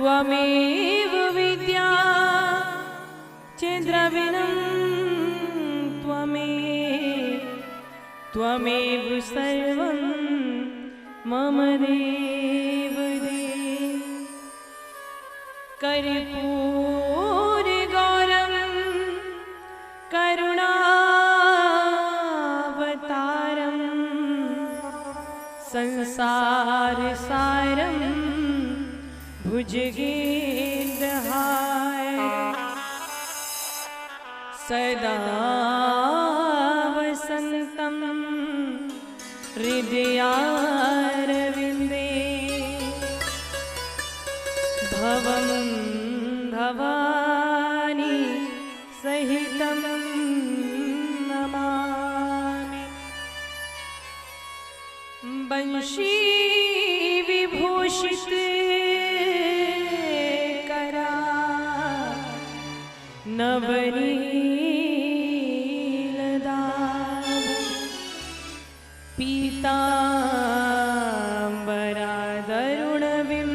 त्वमेव विद्या चेद्रविनं त्वमेव सर्वं मम देव देव। कर्पूरगौरं करुणावतारं संसारसारं भुजगेन्द्रहार सदा वसन्तं हृदयारविन्दे भवं भवानी सहितं नमामि। बंशी विभूषित करा नवनीलदार पीताम्बरादरुणविं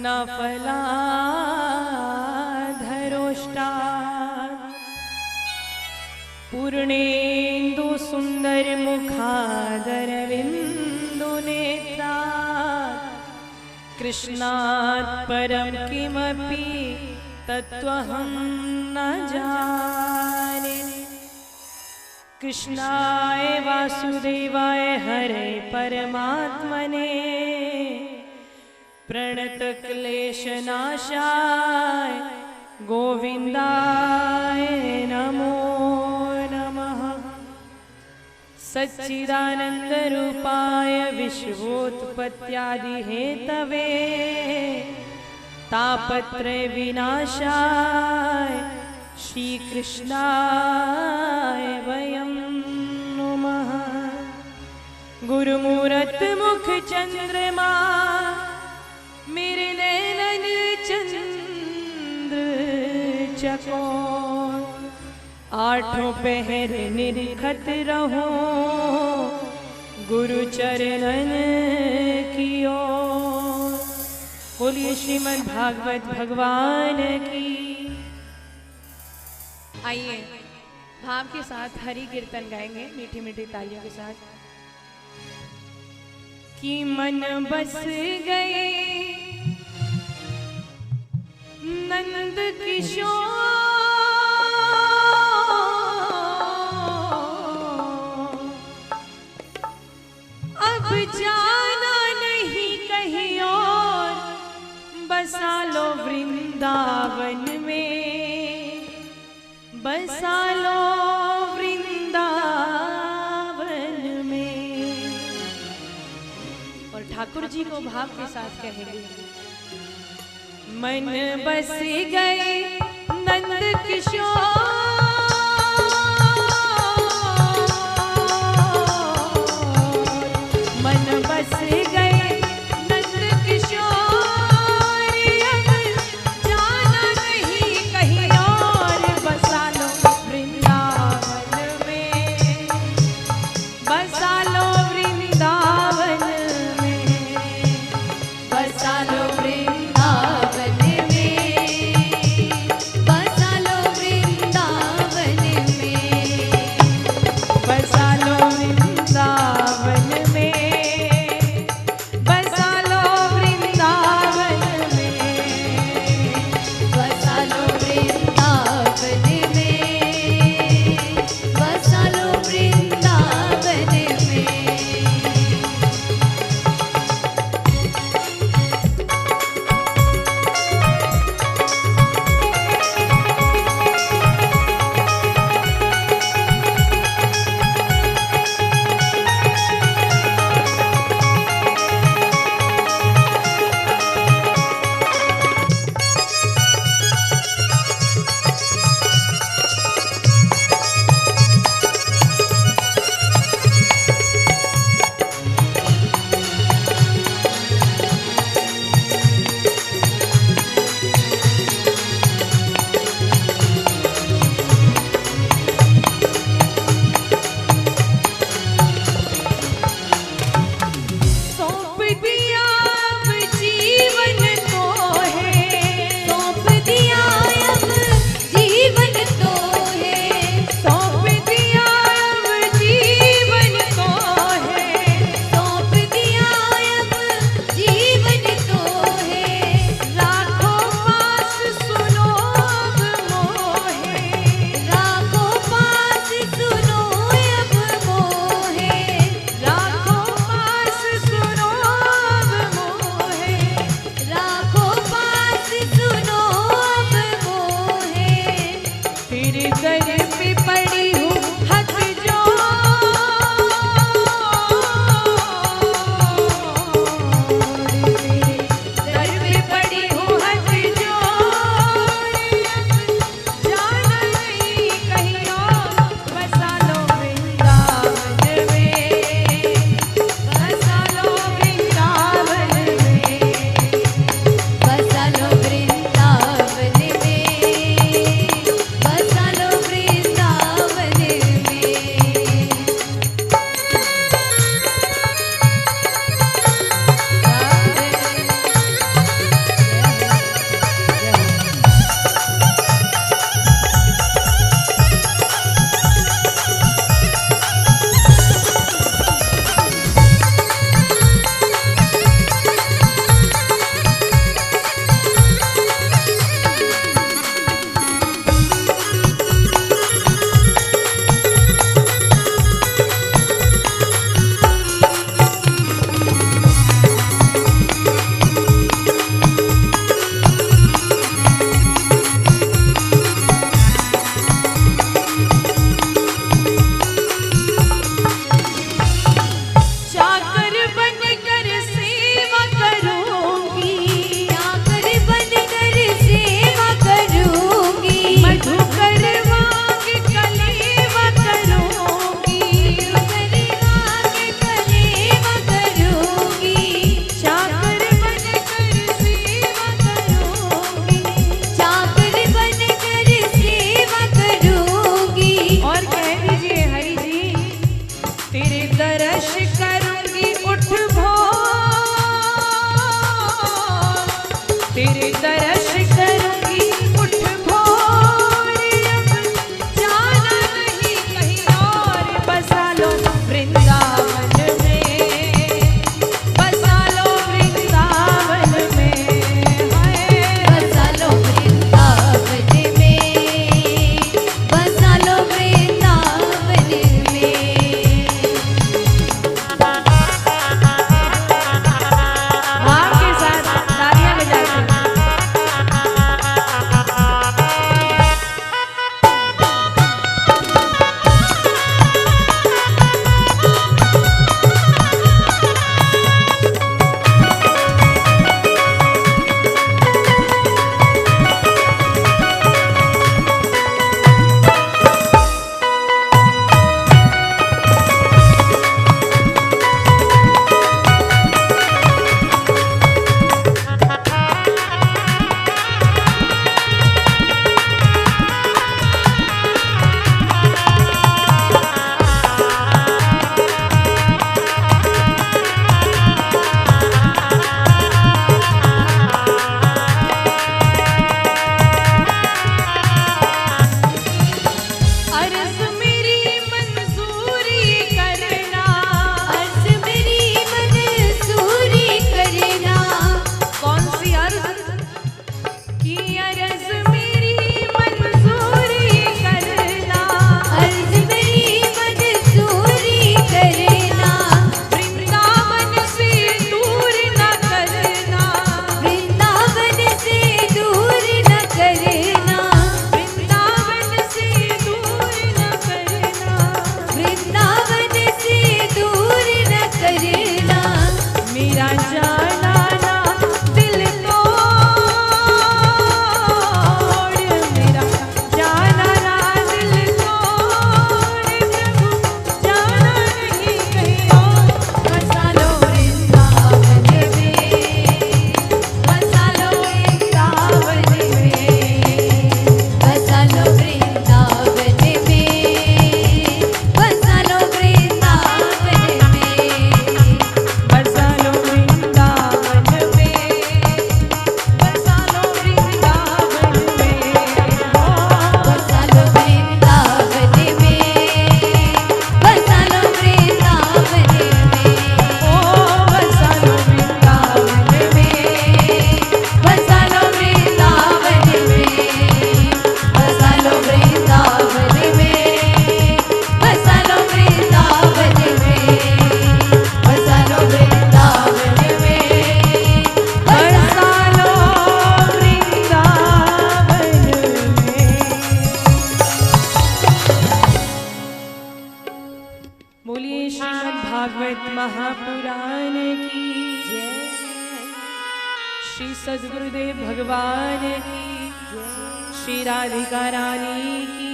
नफलाधरोष्टात् पूर्णेन्दु सुन्दरमुखादरविन्दुनेत्रात् कृष्णात् परं किमपि तत्त्वहं न जाने। कृष्णाय वासुदेवाय हरे परमात्मने प्रणतक्लेशनाशाय गोविन्दाय नमो नमः। सच्चिदानन्दरूपाय विश्वोत्पत्त्यादिहेतवे तापत्रय विनाशाय श्रीकृष्णाय वयं नुमः। गुरुमूरत मुख चंद्रमा मेरे नैनन चंद्र चकोर आठों पहर निरखत रहो गुरु चरणन की ओर। बोलिए श्रीमद् भागवत भगवान की। आइए भाव के साथ हरि कीर्तन गाएंगे मीठी मीठी तालियों के साथ। कि मन बस गए नंद किशोर अब जाना नहीं कहीं और बसा लो वृंदावन में बसा लो वृंदावन में। और ठाकुर जी को भाव के साथ कहेंगे मन बस गए नंद किशोर मन बस गए नंद किशोर अब जाना नहीं कहीं और बसा लो वृंदावन में बसा लो वृंदावन में बसा लो वृंदावन में बसा लो वृंदावन श्रीमद् भागवत महापुराण की जय। श्री सद्गुरुदेव भगवान की जय। श्री राधिका रानी की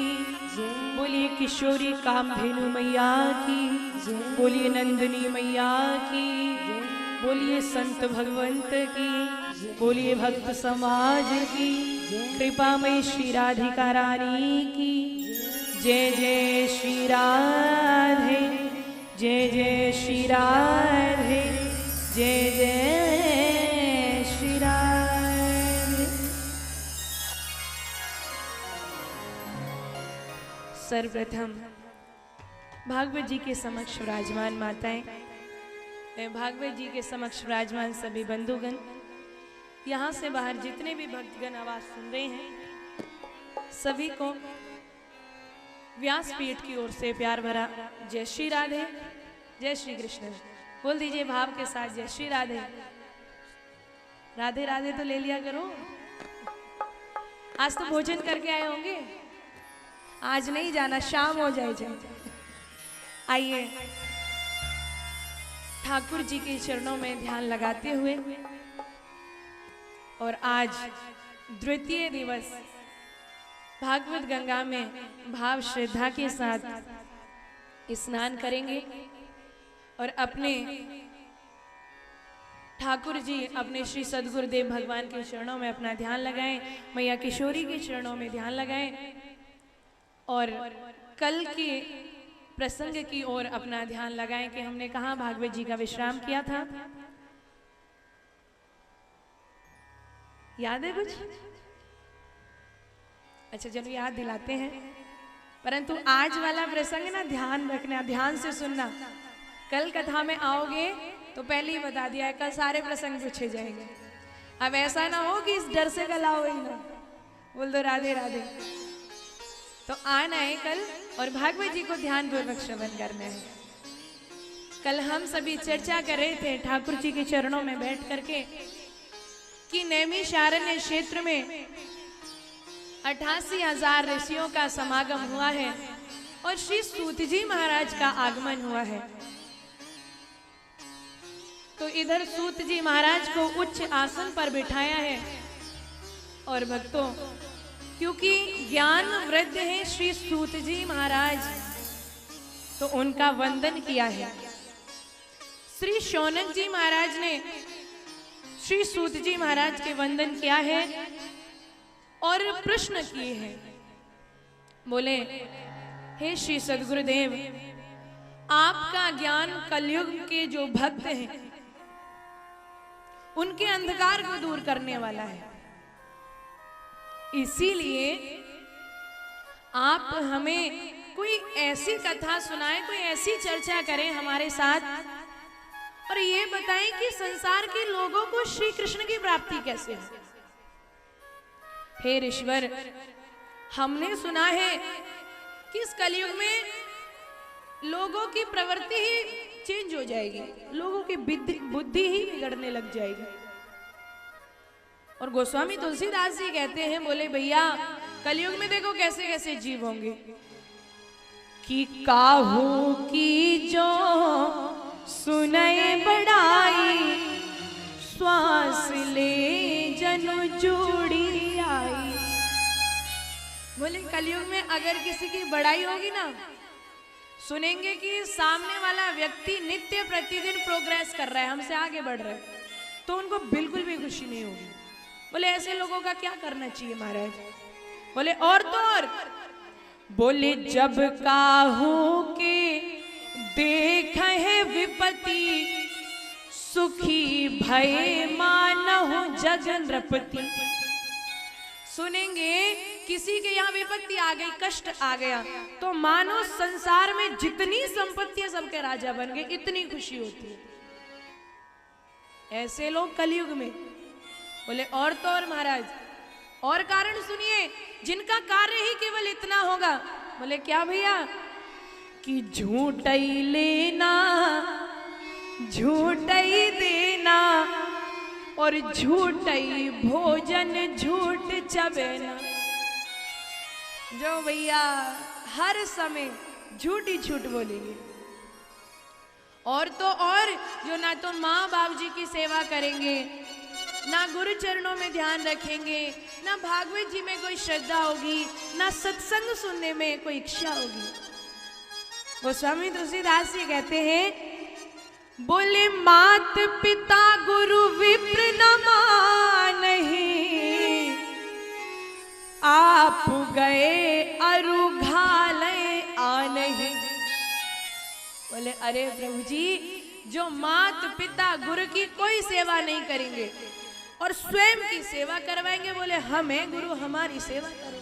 जय। बोलिए किशोरी कामधेनु मैया की जय। बोलिए नंदिनी मैया की जय। बोलिए संत भगवंत की, बोलिए भक्त समाज की, कृपामयी श्री राधिका रानी की जय। जय श्री राधे, जय जय श्री राधे, जय जय श्री राधे। सर्वप्रथम भागवत जी के समक्ष विराजमान माताएं, भागवत जी के समक्ष विराजमान सभी बंधुगण, यहाँ से बाहर जितने भी भक्तगण आवाज सुन रहे हैं, सभी को व्यासपीठ की ओर से प्यार भरा जय श्री राधे, जय श्री कृष्ण। बोल दीजिए भाव के साथ जय श्री राधे। राधे राधे तो ले लिया करो। आज तो भोजन करके आए होंगे, आज नहीं जाना, शाम हो जाए। आइए ठाकुर जी के चरणों में ध्यान लगाते हुए, और आज द्वितीय दिवस भागवत गंगा में भाव श्रद्धा के साथ स्नान करेंगे और अपने ठाकुर जी अपने श्री सद्गुरुदेव भगवान के चरणों में अपना ध्यान लगाएं, मैया किशोरी के चरणों में ध्यान लगाएं और कल के प्रसंग की ओर अपना ध्यान लगाएं कि हमने कहाँ भागवत जी का विश्राम किया था। याद है कुछ? अच्छा चलो याद दिलाते हैं, परंतु आज वाला प्रसंग ना ध्यान रखना, ध्यान से सुनना। कल कथा में आओगे तो पहले ही बता दिया है, कल सारे प्रसंग पूछे जाएंगे। अब ऐसा ना हो कि इस डर से कल आओ ही ना। बोल दो राधे राधे। तो आना है कल और भागवत जी को ध्यान पूर्वक श्रवण करना है। कल हम सभी चर्चा कर रहे थे ठाकुर जी के चरणों में बैठ करके कि नैमिषारण्य क्षेत्र में 88,000 ऋषियों का समागम हुआ है और श्री सूत जी महाराज का आगमन हुआ है। तो इधर सूत जी महाराज को उच्च आसन पर बिठाया है और भक्तों, क्योंकि ज्ञान वृद्ध है श्री सूत जी महाराज, तो उनका वंदन किया है। श्री शौनक जी महाराज ने श्री सूत जी महाराज के वंदन किया है और प्रश्न किए हैं। बोले, हे श्री सद्गुरुदेव, आपका ज्ञान कलयुग के जो भक्त हैं उनके अंधकार को दूर करने वाला है, इसीलिए आप हमें कोई ऐसी कथा सुनाएं, कोई ऐसी चर्चा करें हमारे साथ और ये बताएं कि संसार के लोगों को श्री कृष्ण की प्राप्ति कैसे हो। हे ईश्वर, हमने सुना है कि इस कलयुग में लोगों की प्रवृत्ति ही चेंज हो जाएगी, लोगों की बुद्धि ही बिगड़ने लग जाएगी। और गोस्वामी तुलसीदास जी कहते हैं, बोले भैया कलयुग में देखो कैसे कैसे जीव होंगे कि काहू की जो सुनए बड़ाई, श्वास ले जनु जोड़ी आई। बोले कलयुग में अगर किसी की बड़ाई होगी ना, सुनेंगे कि सामने वाला व्यक्ति नित्य प्रतिदिन प्रोग्रेस कर रहा है, हमसे आगे बढ़ रहा है, तो उनको बिल्कुल भी खुशी नहीं होगी। बोले ऐसे लोगों का क्या करना चाहिए महाराज? बोले और तो और, बोले जब काहू के देख है विपत्ति, सुखी भय मानहु जग नृपति। सुनेंगे किसी के यहाँ विपत्ति आ गई, कष्ट आ गया, तो मानो संसार में जितनी संपत्तियां सबके राजा बन गए, इतनी खुशी होती है। ऐसे लोग कलयुग में। बोले और तो और महाराज, और कारण सुनिए जिनका कार्य ही केवल इतना होगा। बोले क्या भैया? कि झूठ ही लेना, झूठ ही देना और झूठ ही भोजन, झूठ चबेना। जो भैया हर समय झूठ ही झूठ बोलेंगे, और तो और जो ना तो माँ बाप जी की सेवा करेंगे, ना गुरु चरणों में ध्यान रखेंगे, ना भागवत जी में कोई श्रद्धा होगी, ना सत्संग सुनने में कोई इच्छा होगी। गोस्वामी तुलसीदास जी कहते हैं, बोले मात पिता गुरु विप्र न मानहि, आप गए अरु घाले आनहि। बोले अरे प्रभु जी, जो मात पिता गुरु की कोई सेवा नहीं करेंगे और स्वयं की सेवा करवाएंगे, बोले हमें गुरु हमारी सेवा करो।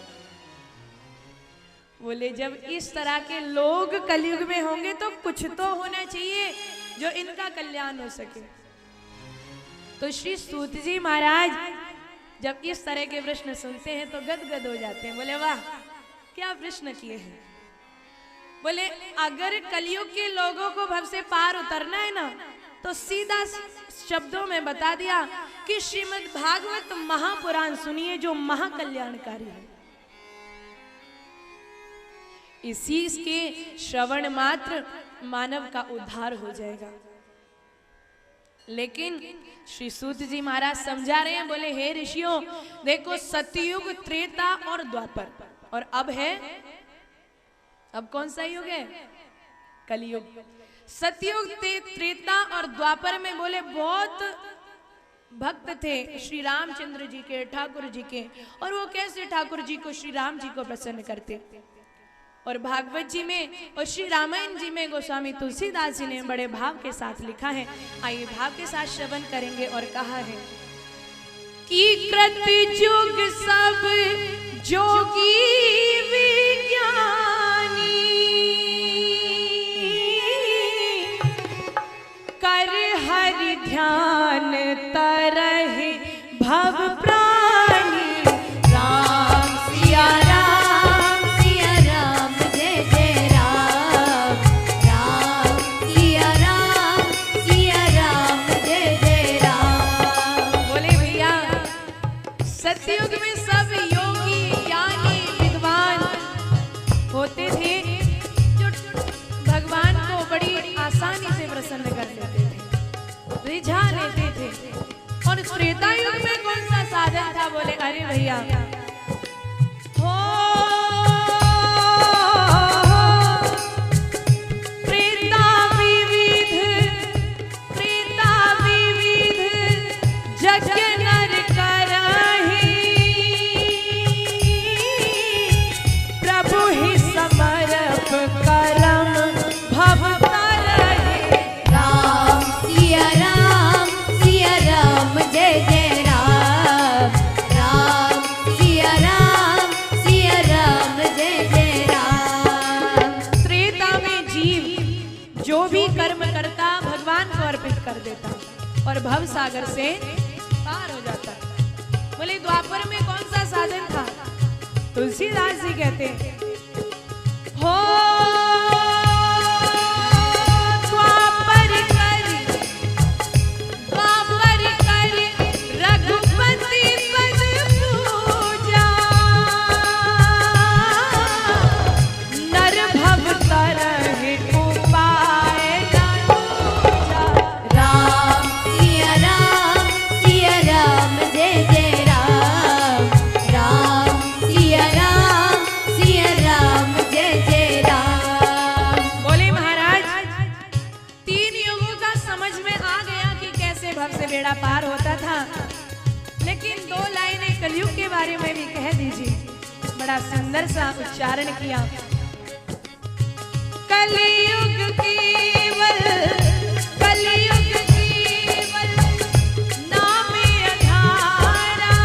बोले जब इस तरह के लोग कलयुग में होंगे तो कुछ तो होना चाहिए जो इनका कल्याण हो सके। तो श्री सूत जी महाराज जब इस तरह के प्रश्न सुनते हैं तो गदगद हो जाते हैं। बोले वाह, क्या प्रश्न किए हैं। बोले अगर कलयुग के लोगों को भव से पार उतरना है ना, तो सीधा शब्दों में बता दिया कि श्रीमद् भागवत महापुराण सुनिए, जो महाकल्याणकारी है। इसी के श्रवण मात्र मानव का उद्धार हो जाएगा। लेकिन श्री सूत जी महाराज समझा रहे हैं, बोले हे ऋषियों, देखो सतयुग, त्रेता और द्वापर, और अब है, अब कौन सा युग है? कलयुग। सतयुग, त्रेता और द्वापर में बोले बहुत भक्त थे श्री रामचंद्र जी के, ठाकुर जी के, और वो कैसे ठाकुर जी को, श्री राम जी को प्रसन्न करते। और भागवत जी में और श्री रामायण जी में गोस्वामी तुलसीदास जी ने बड़े भाव के साथ लिखा है। आइए भाव के साथ श्रवण करेंगे। और कहा है कि कृत युग सब जोगी विज्ञानी, कर हरि ध्यान तरहि भव प्राणी। राम सिया राम, सिया राम जय जय राम, राम सिया राम, सिया राम जय जय राम। बोले भैया, सतयुग में सब योगी, ज्ञानी, विद्वान होते थे जो भगवान को बड़ी आसानी से प्रसन्न कर देते थे, रिझा लेते थे। और त्रेता युग में कौन सा साधन था? बोले अरे भैया, हो त्रेता विविध, त्रेता विविध यज्ञ नर करहि, प्रभु ही समर्प करम भव तरहि। राम सिया राम, सिया राम जय जय राम, राम सिया राम, सिया राम जय जय राम। त्रेता में जीव जो भी कर्म करता भगवान को अर्पित कर देता और भव सागर से पार हो जाता। बोले द्वापर में कौन सा साधन था? तुलसीदास जी कहते हैं, हो द्वापर कर, द्वापर कर रघुपति पद पूजा, नर भव तरहि उपाय न दूजा। राम सिया राम, सिया राम जय जय राम, राम सिया राम, सिया राम जय जय राम। बोले महाराज, तीन युगों का समझ में आ गया कि कैसे भव से बेड़ा पार होता था। लेकिन दो लाइनें कलयुग के बारे में भी कह दीजिए। बड़ा सुंदर सा उच्चारण किया। कलयुग केवल, कलयुग केवल नामे अधारा,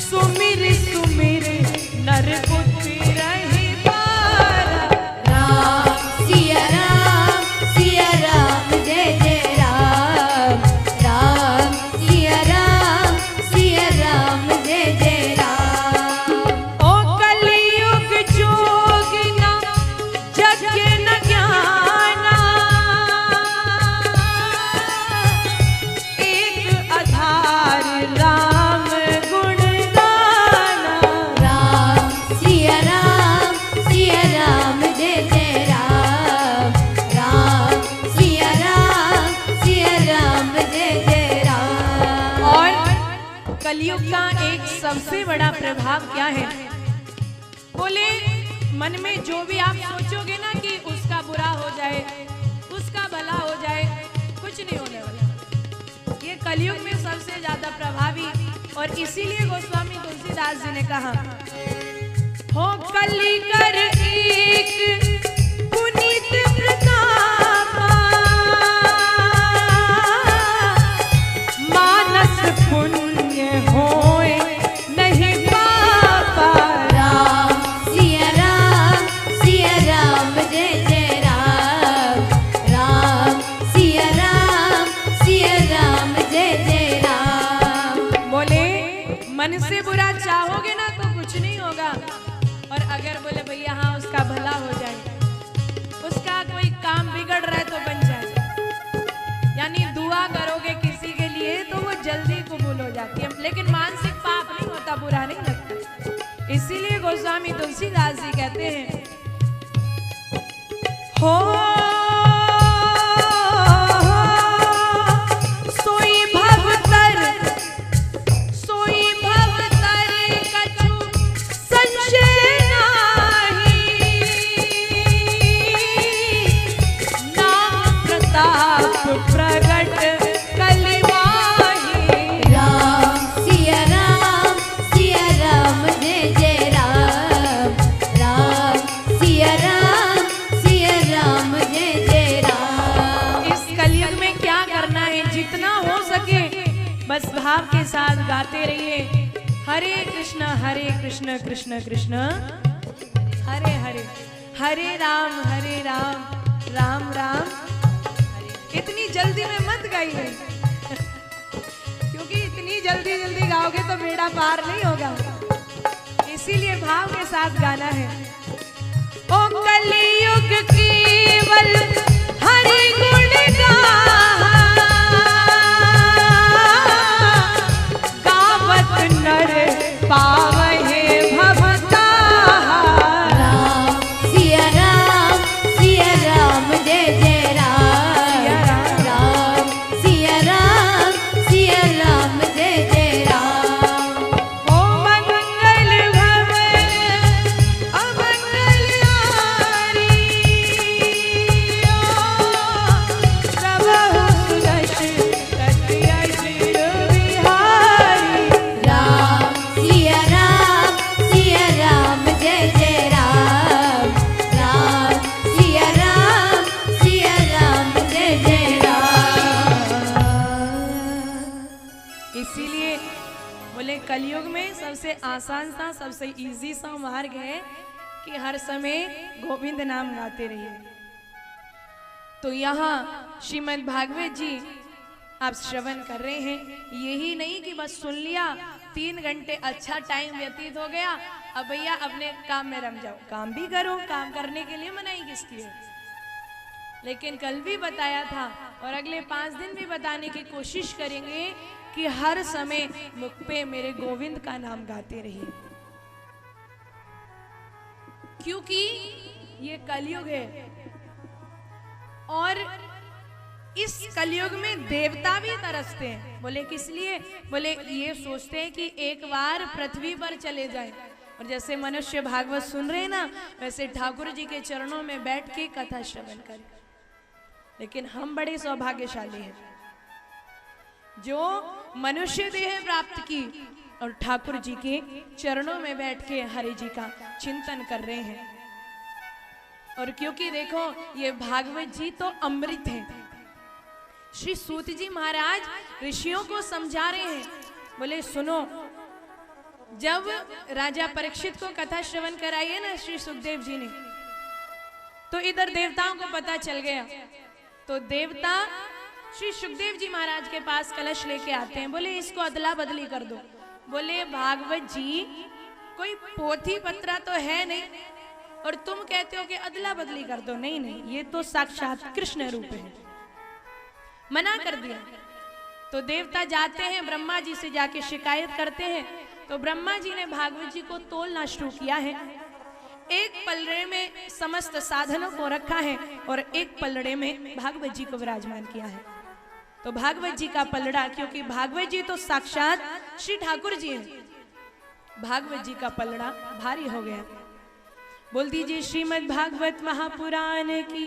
सुमिर सुमिर नर बुद्धि रहि पारा। राम सिया राम, सिया राम जय जय राम, राम सिया राम, सिया राम जय जय राम। सबसे बड़ा प्रभाव क्या है? बोले मन में जो भी आप सोचोगे ना कि उसका बुरा हो जाए, उसका भला हो जाए, कुछ नहीं होने वाला। ये कलयुग में सबसे ज्यादा प्रभावी, और इसीलिए गोस्वामी तुलसीदास जी ने कहा, हो कली कर एक पुनीत प्रतापा, मानस पुण्य होए नहीं पापा। राम सिया राम जय जय राम। राम सिया राम जय जय राम। बोले मन से बुरा चाहोगे ना तो कुछ नहीं होगा, और अगर बोले भैया हाँ उसका भला हो जाए, उसका कोई काम बिगड़ रहा है तो बन जाए, यानी दुआ करोगे किसी के लिए तो वो जल्दी कबूल हो जाती है, लेकिन मानसिक पाप नहीं होता, बुरा नहीं लगता। इसीलिए गोस्वामी तुलसीदास जी कहते हैं, हो सोई भवतर कछु संशय नाही, नाम प्रताप प्रगट कलिवाही। राम सिया राम जय जय राम। राम सिया राम जय जय राम। इस कलयुग में क्या करना है? जितना हो सके बस भाव के साथ गाते रहिए, हरे कृष्ण कृष्ण कृष्ण हरे हरे, हरे राम राम राम हरे। इतनी जल्दी में मत गाइए, क्योंकि इतनी जल्दी जल्दी गाओगे तो बेड़ा पार नहीं होगा, इसीलिए भाव के साथ गाना है। ओ कलियुग केवल हरि गुण गावत नर पावहे भवताहा। राम सिया राम जय जय राम। राम सिया राम जय जय राम। ओ मंगल भवन अमंगल हारी, प्रभु सुदर्श सत्यशील विहारी। राम सिया राम जय जय राम। राम सिया राम जय जय राम। इसीलिए बोले कलयुग में सबसे आसान सा, सबसे इजी सा मार्ग है कि हर समय गोविंद नाम गाते रहिए। तो यहाँ श्रीमद् भागवत जी आप श्रवण कर रहे हैं, यही नहीं कि बस सुन लिया, 3 घंटे अच्छा टाइम व्यतीत हो गया, अब भैया अपने काम में रम जाओ। काम भी करो, काम करने के लिए मनाही किसकी है? लेकिन कल भी बताया था और अगले 5 दिन भी बताने की कोशिश करेंगे कि हर समय मुख पे मेरे गोविंद का नाम गाते रहिए, क्योंकि ये कलयुग है और इस कलयुग में देवता भी तरसते हैं। बोले किस लिए? बोले ये सोचते हैं कि एक बार पृथ्वी पर चले जाए, और जैसे मनुष्य भागवत सुन रहे हैं ना, वैसे ठाकुर जी के चरणों में बैठ के कथा श्रवण करें। लेकिन हम बड़े सौभाग्यशाली हैं जो मनुष्य देह प्राप्त की और ठाकुर जी के चरणों में बैठ के हरि जी का चिंतन कर रहे हैं। और क्योंकि देखो ये भागवत जी तो अमृत है। श्री सूत जी महाराज ऋषियों को समझा रहे हैं, बोले सुनो, जब राजा परीक्षित को कथा श्रवण कराई है ना श्री सुखदेव जी ने, तो इधर देवताओं को पता चल गया। तो देवता श्री सुखदेव जी महाराज के पास कलश लेके आते हैं, बोले इसको अदला बदली कर दो। बोले भागवत जी कोई पोथी पत्रा तो है नहीं और तुम कहते हो कि अदला बदली कर दो। नहीं नहीं, ये तो साक्षात कृष्ण रूप है, मना कर दिया। तो देवता जाते हैं ब्रह्मा जी से जाके शिकायत करते हैं। तो ब्रह्मा जी ने भागवत जी को तोलना शुरू किया है। एक पलड़े में समस्त साधनों को रखा है और एक पलड़े में भागवत जी को विराजमान किया है। तो भागवत जी का पलड़ा, क्योंकि भागवत जी तो साक्षात श्री ठाकुर जी हैं, भागवत जी का पलड़ा भारी हो गया। बोल दीजिए श्रीमद् भागवत महापुराण की।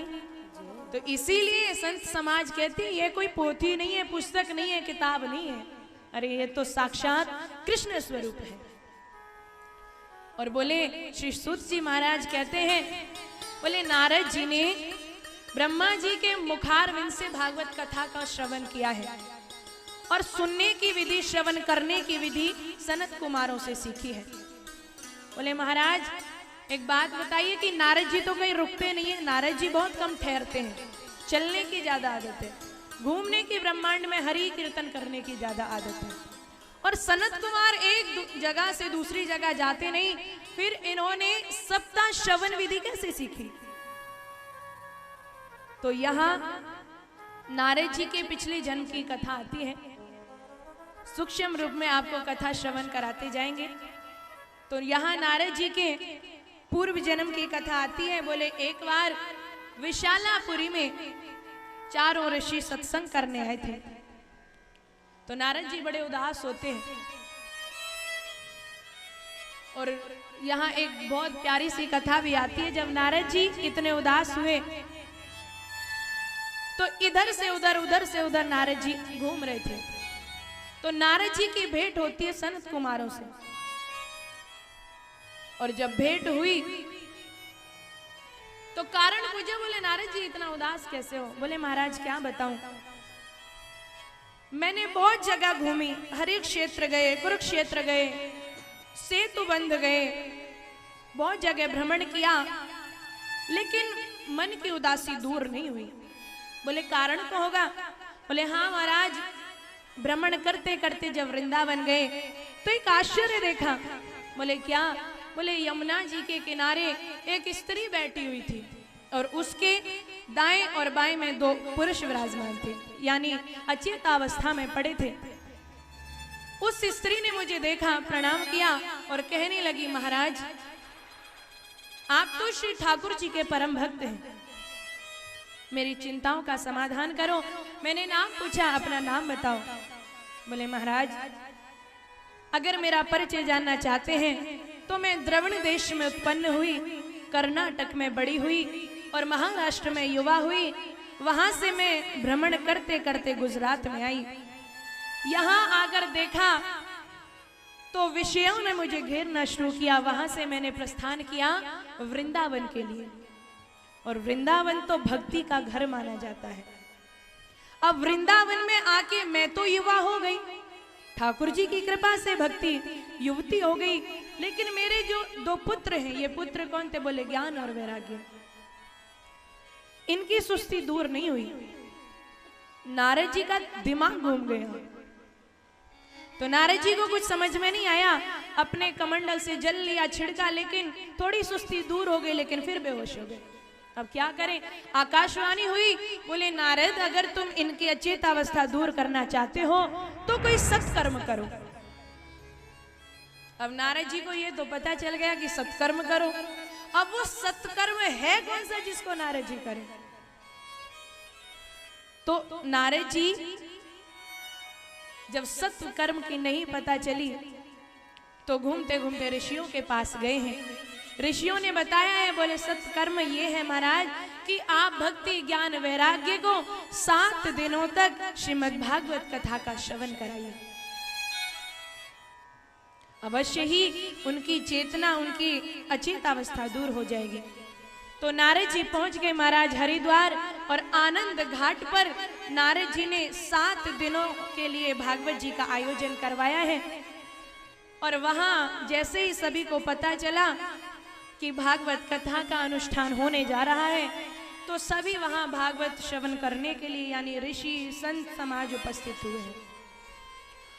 तो इसीलिए संत समाज कहती है ये कोई पोथी नहीं है, पुस्तक नहीं है, किताब नहीं है, अरे ये तो साक्षात कृष्ण स्वरूप है। और बोले श्री सूत जी महाराज कहते हैं, बोले नारद जी ने ब्रह्मा जी के मुखारविंद से भागवत कथा का श्रवण किया है और सुनने की विधि, श्रवण करने की विधि सनत कुमारों से सीखी है। बोले महाराज एक बात बताइए कि नारद जी तो कहीं रुकते नहीं है, नारद जी बहुत कम ठहरते हैं, चलने की ज्यादा आदत है, घूमने की, ब्रह्मांड में हरि कीर्तन करने की ज्यादा आदत है। और सनत कुमार एक जगह से दूसरी जगह जाते नहीं, फिर इन्होंने सप्ताह श्रवण विधि कैसे सीखी? तो यहाँ नारद जी के पिछले जन्म की कथा आती है, सूक्ष्म रूप में आपको कथा श्रवण कराते जाएंगे। तो यहाँ नारद जी के पूर्व जन्म की कथा आती है। बोले एक बार विशालापुरी में चारों ऋषि सत्संग करने आए थे। तो नारद जी बड़े उदास होते हैं और यहाँ एक बहुत प्यारी सी कथा भी आती है। जब नारद जी इतने उदास हुए तो इधर से उधर, उधर से उधर नारद जी घूम रहे थे। तो नारद जी की भेंट होती है सनत कुमारों से, और जब भेंट हुई तो कारण पूछा। बोले नारद जी इतना उदास कैसे हो? बोले महाराज क्या बताऊं, मैंने बहुत जगह घूमी, हर एक क्षेत्र गए, कुरुक्षेत्र गए, सेतु बंध गए, बहुत जगह भ्रमण किया, लेकिन मन की उदासी दूर नहीं हुई। बोले कारण को होगा? बोले हाँ महाराज, भ्रमण करते करते जब वृंदावन गए तो एक आश्चर्य देखा। बोले क्या? बोले यमुना जी के किनारे एक स्त्री बैठी हुई थी और उसके दाएं और बाएं में दो पुरुष विराजमान थे, यानी अचेत अवस्था में पड़े थे। उस स्त्री ने मुझे देखा, प्रणाम किया और कहने लगी महाराज आप तो श्री ठाकुर जी के परम भक्त हैं, मेरी चिंताओं का समाधान करो। मैंने नाम पूछा, अपना नाम बताओ। बोले महाराज अगर मेरा परिचय जानना चाहते हैं तो मैं द्रविड़ देश में उत्पन्न हुई, कर्नाटक में बड़ी हुई और महाराष्ट्र में युवा हुई। वहां से मैं भ्रमण करते करते गुजरात में आई। यहाँ आकर देखा तो विषयों ने मुझे घेरना शुरू किया। वहां से मैंने प्रस्थान किया वृंदावन के लिए, और वृंदावन तो भक्ति का घर माना जाता है। अब वृंदावन में आके मैं तो युवा हो गई, ठाकुर जी की कृपा से भक्ति युवती हो गई, लेकिन मेरे जो दो पुत्र हैं, ये पुत्र कौन थे? बोले ज्ञान और वैराग्य। इनकी सुस्ती दूर नहीं हुई। नारद जी का दिमाग घूम गया। तो नारद जी को कुछ समझ में नहीं आया, अपने कमंडल से जल लिया, छिड़का, लेकिन थोड़ी सुस्ती दूर हो गई, लेकिन फिर बेहोश हो गए। अब क्या करें? आकाशवाणी हुई, बोले नारद अगर तुम इनकी अचेत अवस्था दूर करना चाहते हो तो कोई सत्कर्म करो। अब नारद जी को ये तो पता चल गया कि सत्कर्म करो। अब वो सत्कर्म है कौन सा जिसको नारद जी करें? तो नारद जी जब सत्कर्म की नहीं पता चली तो घूमते घूमते ऋषियों के पास गए हैं। ऋषियों ने बताया है, बोले सत्कर्म ये है महाराज कि आप भक्ति ज्ञान वैराग्य को 7 दिनों तक श्रीमद् भागवत कथा का श्रवण कराइए। अवश्य ही उनकी चेतना, उनकी अचेत अवस्था दूर हो जाएगी। तो नारद जी पहुंच गए महाराज हरिद्वार, और आनंद घाट पर नारद जी ने 7 दिनों के लिए भागवत जी का आयोजन करवाया है। और वहां जैसे ही सभी को पता चला कि भागवत कथा का अनुष्ठान होने जा रहा है, तो सभी वहां भागवत श्रवण करने के लिए, यानी ऋषि संत समाज उपस्थित हुए हैं।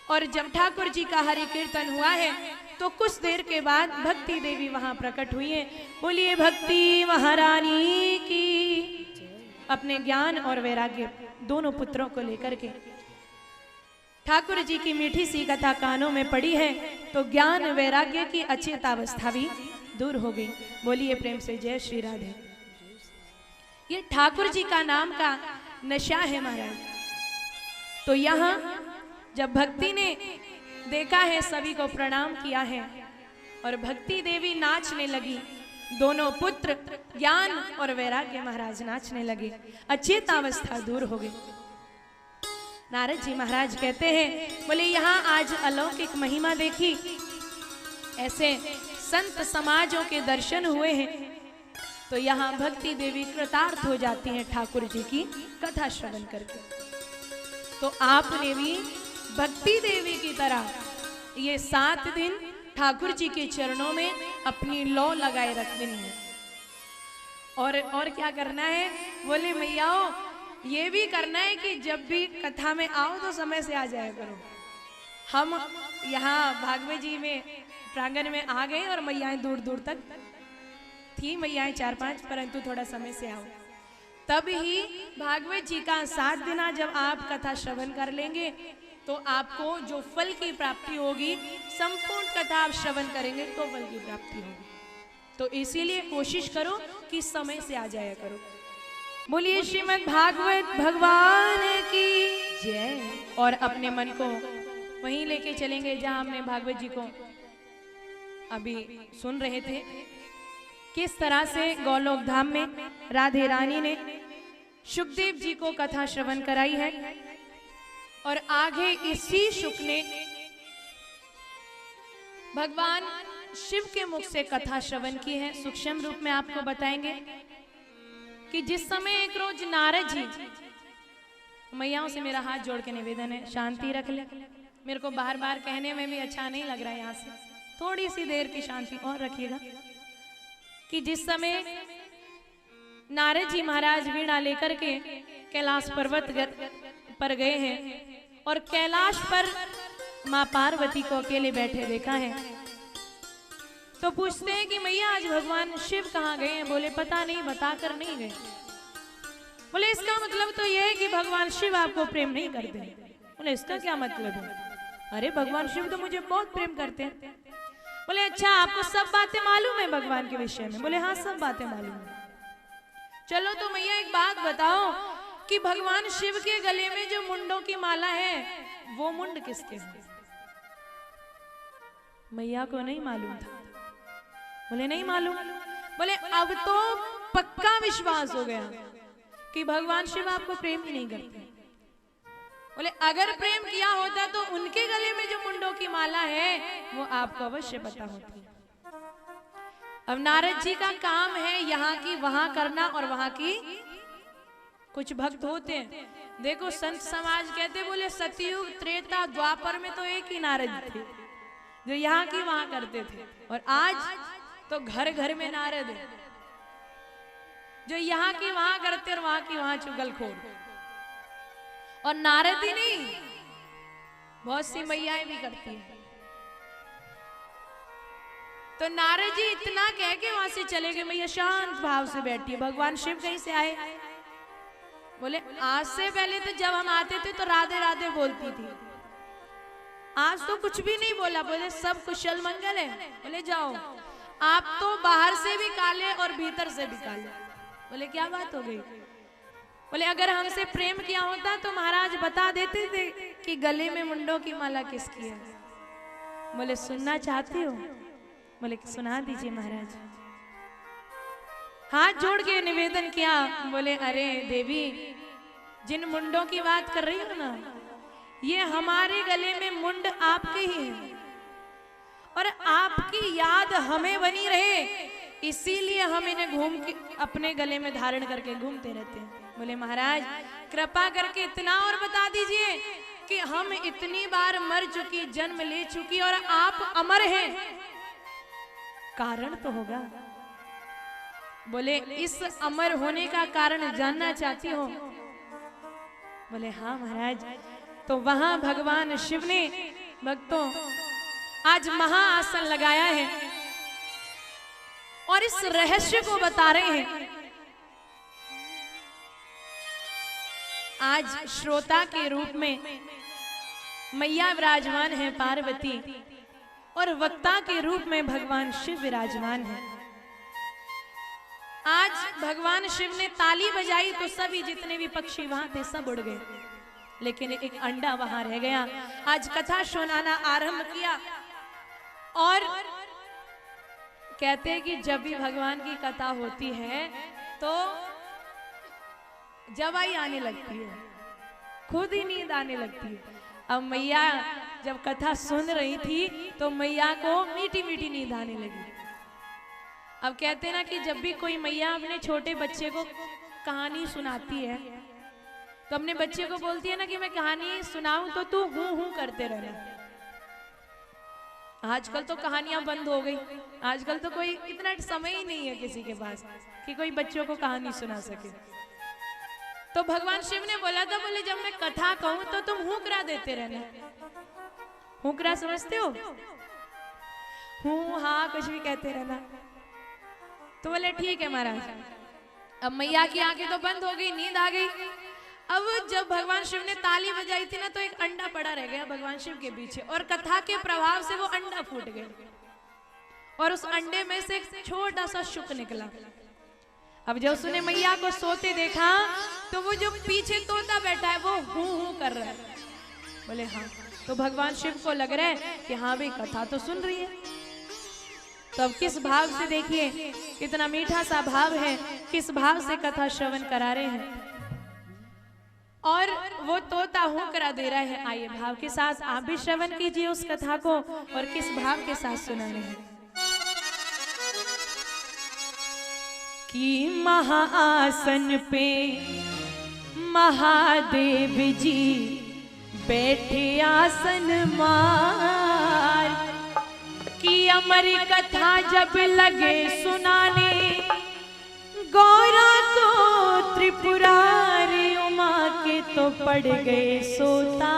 और जब ठाकुर जी का हरि कीर्तन हुआ है तो कुछ देर के बाद भक्ति देवी वहां प्रकट हुई है। बोलिए भक्ति महारानी की। अपने ज्ञान और वैराग्य दोनों पुत्रों को लेकर के ठाकुर जी की मीठी सी कथा कानों में पड़ी है, तो ज्ञान वैराग्य की अचेतावस्था भी दूर हो गई। बोलिए प्रेम से जय श्री राधे। ये ठाकुर जी का नाम का नशा है महाराज। तो यहाँ जब भक्ति ने देखा है, सभी को प्रणाम किया है, और भक्ति देवी नाचने लगी। दोनों पुत्र ज्ञान और वैराग्य महाराज नाचने लगे, अचेतावस्था दूर हो गई। नारद जी महाराज कहते हैं, बोले यहाँ आज अलौकिक महिमा देखी, ऐसे संत समाजों के दर्शन हुए हैं, तो यहाँ भक्ति देवी कृतार्थ हो जाती हैं ठाकुर जी की कथा श्रवण करके। तो आपने भी भक्ति देवी की तरह ये 7 दिन ठाकुर जी के चरणों में अपनी लौ लगाए रखनी है। और क्या करना है? बोले मैयाओ ये भी करना है कि जब भी कथा में आओ तो समय से आ जाया करो। हम यहाँ भागवत जी में प्रांगण में आ गए और मैयाएं दूर दूर तक थी, मैयाएं 4-5, परंतु थोड़ा समय से आओ। तब ही भागवत जी का 7 दिना जब आप कथा श्रवण कर लेंगे तो आपको जो फल की प्राप्ति होगी, संपूर्ण कथा आप श्रवण करेंगे तो फल की प्राप्ति होगी। तो इसीलिए कोशिश करो कि समय से आ जाया करो। बोलिए श्रीमद् भागवत भगवान की जय। और अपने मन को वहीं लेके चलेंगे जहां हमने भागवत जी को अभी सुन रहे थे, किस तरह से गोलोक धाम में राधे रानी ने शुकदेव जी को कथा श्रवण कराई है। और आगे इसी शुक ने भगवान शिव के मुख से कथा श्रवण की है। सूक्ष्म रूप में आपको बताएंगे कि जिस समय एक रोज नारद जी, मैयाओं से मेरा हाथ जोड़ के निवेदन है, शांति रख ले। मेरे को बार बार कहने में भी अच्छा नहीं लग रहा है, यहाँ से थोड़ी सी देर की शांति और रखिएगा। कि जिस समय नारद जी महाराज वीणा लेकर के कैलाश पर्वत पर गए हैं और कैलाश पर माँ पार्वती को अकेले बैठे देखा है, तो पूछते हैं कि मैया आज भगवान शिव कहाँ गए हैं? बोले पता नहीं, बताकर नहीं गए। बोले इसका मतलब तो यह है कि भगवान शिव आपको प्रेम नहीं करते। बोले इसका क्या मतलब है? अरे भगवान शिव तो मुझे बहुत प्रेम करते हैं। बोले अच्छा, आपको सब बातें मालूम है भगवान के विषय में? बोले हाँ, सब बातें मालूम है। चलो तो मैया एक बात बताओ कि भगवान शिव के गले में जो मुंडों की माला है, वो मुंड किसके हैं? मैया को नहीं मालूम था। बोले नहीं मालूम। बोले अब तो पक्का विश्वास हो गया कि भगवान शिव आपको प्रेम ही नहीं करते। बोले अगर प्रेम किया होता तो उनके गले में जो मुंडों की माला है वो आपको अवश्य पता होती। अब नारद जी का काम है यहाँ की वहां करना, और वहां की कुछ भक्त होते हैं, देखो संत समाज कहते, बोले सतयुग त्रेता द्वापर में तो एक ही नारद थे जो यहाँ की वहां करते थे, और आज तो घर घर में नारद है जो यहाँ की वहां करते और वहां की वहां चुगलखोर। और नारद ही नहीं, बहुत सी मैयाएं भी करती हैं। तो नारद जी इतना कह के वहां से चले गए। मैया शांत भाव से बैठी है। भगवान शिव कहीं से आए? बोले आज से पहले तो जब हम आते थे तो राधे राधे बोलती थी, आज तो कुछ भी नहीं बोला। बोले सब कुशल मंगल है? बोले जाओ, आप तो बाहर से भी काले और भीतर से भी काले। बोले क्या बात हो गई? बोले अगर हमसे प्रेम किया होता तो महाराज बता देते थे कि गले में मुंडों की माला किसकी है। बोले सुनना चाहते हो? बोले सुना दीजिए महाराज। हाथ जोड़ के निवेदन किया। बोले अरे देवी, जिन मुंडों की बात कर रही हो ना, ये हमारे गले में मुंड आपके ही हैं, और आपकी याद हमें बनी रहे इसीलिए हम इन्हें घूम के अपने गले में धारण करके घूमते रहते हैं। बोले महाराज कृपा करके इतना और बता दीजिए कि हम इतनी बार मर चुकी, जन्म ले चुकी, और आप अमर हैं, कारण तो होगा। बोले इस अमर होने का कारण जानना चाहती हो? बोले हाँ महाराज। तो वहां भगवान शिव ने भक्तों आज महाआसन लगाया है और इस रहस्य को बता रहे हैं। आज श्रोता के रूप में मैया विराजमान है पार्वती, और वक्ता के रूप में भगवान शिव विराजमान है। आज भगवान शिव ने ताली बजाई तो सभी जितने भी पक्षी वहां थे सब उड़ गए, लेकिन एक अंडा वहां रह गया। आज कथा सुनाना आरंभ किया और कहते हैं कि जब भी भगवान की कथा होती है तो जवाई आने लगती है, खुद ही नींद आने लगती है। अब मैया जब कथा सुन रही थी तो मैया को मीठी मीठी नींद आने लगी। अब कहते हैं ना कि जब भी कोई मैया अपने छोटे बच्चे को कहानी सुनाती है तो अपने बच्चे को बोलती है ना कि मैं कहानी सुनाऊं तो तू हूं हूं करते रहना। आजकल तो कहानियां बंद हो गई, आजकल तो कोई इतना समय ही नहीं है किसी के पास कि कोई बच्चों को कहानी सुना सके। तो भगवान शिव ने बोला था, बोले जब मैं कथा कहूं तो तुम हुकरा देते रहना। हुकरा समझते हो? हूं हाँ कुछ भी कहते रहना। तो बोले ठीक है महाराज। अब मैया की आंखें तो बंद हो गई, नींद आ गई। अब जब भगवान शिव ने ताली बजाई थी ना तो एक अंडा पड़ा रह गया भगवान शिव के पीछे, और कथा के प्रभाव से वो अंडा फूट गया और उस अंडे में से एक छोटा सा शुक निकला। अब जब उसने मैया को सोते देखा तो वो जो पीछे तोता बैठा है वो हूं हूं कर रहा है। बोले हाँ। तो भगवान शिव को लग रहा है कि हाँ भाई कथा तो सुन रही है। तो अब किस भाव से, देखिए कितना मीठा सा भाव है, किस भाव से कथा श्रवण करा रहे हैं और वो तोता हुकरा दे रहा है। आइए भाव के साथ आप भी श्रवण कीजिए उस कथा को और किस भाव के साथ सुना रहे हैं। कि महाआसन पे महादेव जी बैठे आसन मार, कि अमर कथा जब लगे सुनाने गौरा को त्रिपुरारी उमा के तो पड़ गए सोता,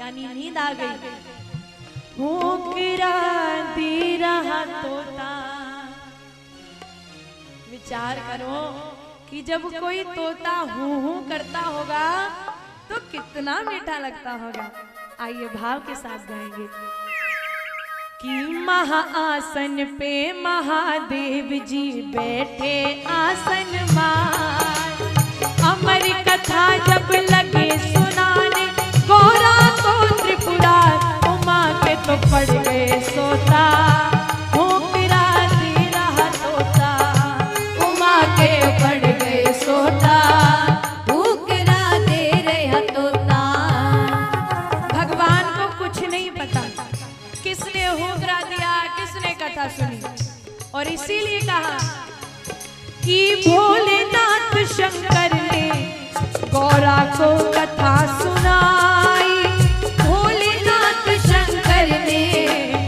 यानी नींद आ गई। हुकरा दे रहा तोता। विचार करो कि जब कोई तोता हूं हूं करता होगा तो कितना मीठा लगता होगा। आइए भाव के साथ गाएंगे कि महाआसन पे महादेव जी बैठे आसन मार, अमर कथा जब लगे सुनाने गौरा को त्रिपुरार उमा के तो पड़ गए सोता। हुकरा दे रहा तोता, उमा के पड़ गए सोता, हुकरा दे रहा तोता। भगवान को कुछ नहीं पता किसने हुकरा दिया, किसने कथा सुनी, और इसीलिए कहा कि भोलेनाथ शंकर ने गौरा को कथा सुनाई। भोलेनाथ शंकर ने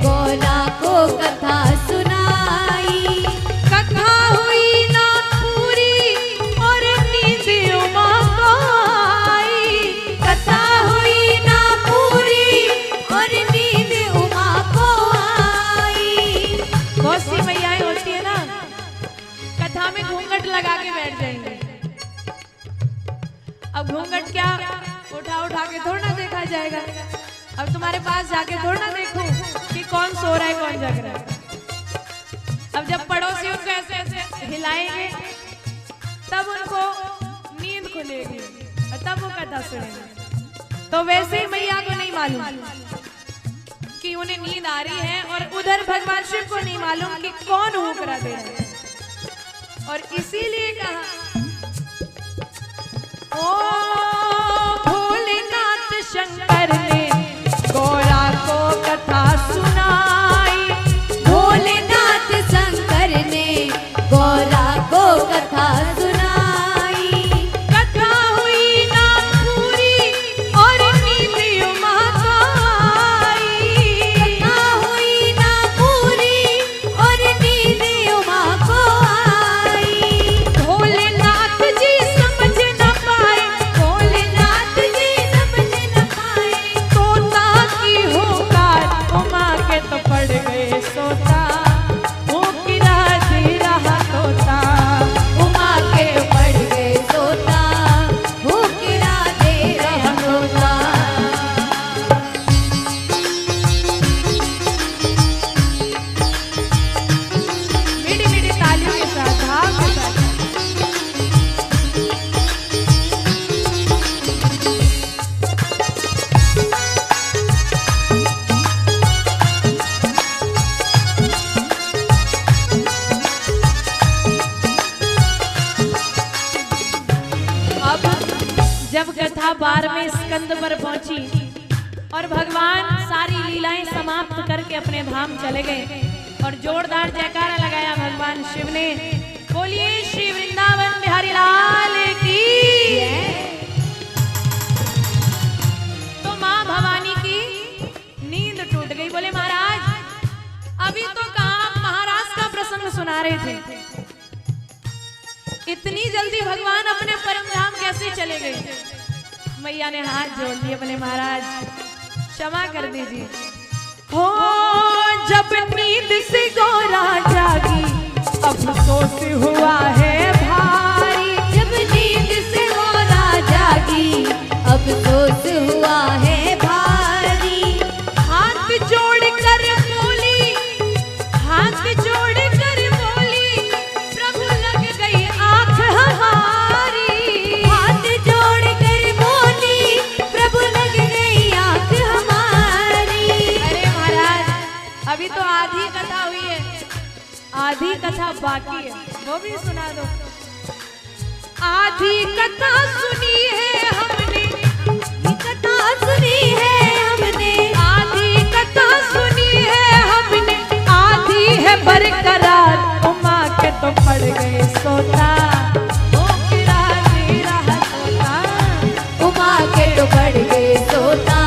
गौरा को कथा सुनाई। कथा हुई ना पूरी और नींद उमा को आई। कथा हुई ना पूरी और नींद उमा को आई। बहुत सी मैयाएं होती है ना, कथा में घूंघट लगा के बैठ जाएंगे। अब घूंघट क्या उठा उठा के थोड़ा ना देखा जाएगा। अब तुम्हारे पास जाके थोड़ा ना देखूं कि कौन सो रहा है कौन जग रहा है। अब जब पड़ोसी उनको ऐसे ऐसे हिलाएंगे तब उनको नींद खुलेगी और तब वो कथा सुनेंगे। तो वैसे ही मैया को नहीं मालूम कि उन्हें नींद आ रही है और उधर भगवान शिव को नहीं मालूम कि कौन हुकरा दे रहा है। और इसीलिए कहा ओ भोलेनाथ शंकर ने गौरा को कथा सुनाई। भोलेनाथ शंकर ने गौरा को कथा सुनाई। कथा हुई ना पूरी और नींद उमा को आई। कथा हुई ना पूरी और नींद उमा को आई। जब कथा 12वें स्कंद पर पहुंची और भगवान सारी लीलाएं समाप्त करके अपने धाम चले गए और जोरदार जयकारा लगाया भगवान शिव ने। बोलिए श्री वृंदावन बिहारी लाल की। तो माँ भवानी की नींद टूट गई। बोले महाराज अभी तो कहाँ आप महाराज का प्रसंग सुना रहे थे, इतनी जल्दी भगवान अपने परम धाम कैसे चले गए। मैया ने हाथ जोड़ लिए, बोले महाराज क्षमा कर दीजिए। हो जब नींद से गौरा जागी अफसोस हुआ है भारी। जब नींद से गौरा जागी अफसोस हुआ है भारी। हाथ जोड़ कर बोली, हाथ जोड़ कर बोली, प्रभु लग गई आंख हमारी। हाथ जोड़ कर बोली, प्रभु लग गई आंख हमारी। अरे महाराज अभी तो आधी कथा हुई है, आधी कथा बाकी है, वो भी सुना दो। आधी कथा सुनी है हमने, कथा सुनी है हमने, आधी कथा सुनी है हमने, आधी है बरकरार। उमा के तो पड़ गए सोता, ओ किरा तेरा सोता। उमा के तो पड़ गए सोता,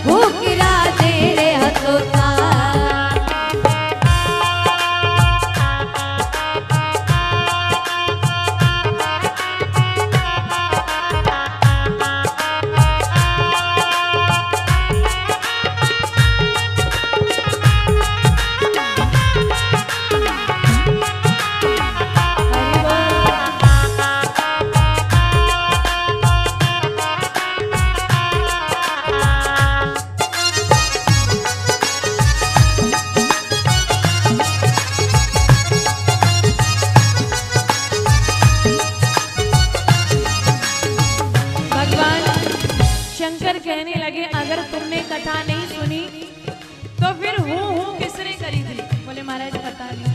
वो गिरा तेरे हथोता। शंकर कहने लगे अगर तुमने कथा नहीं सुनी तो फिर हूँ किसने करी थी। बोले महाराज पता नहीं।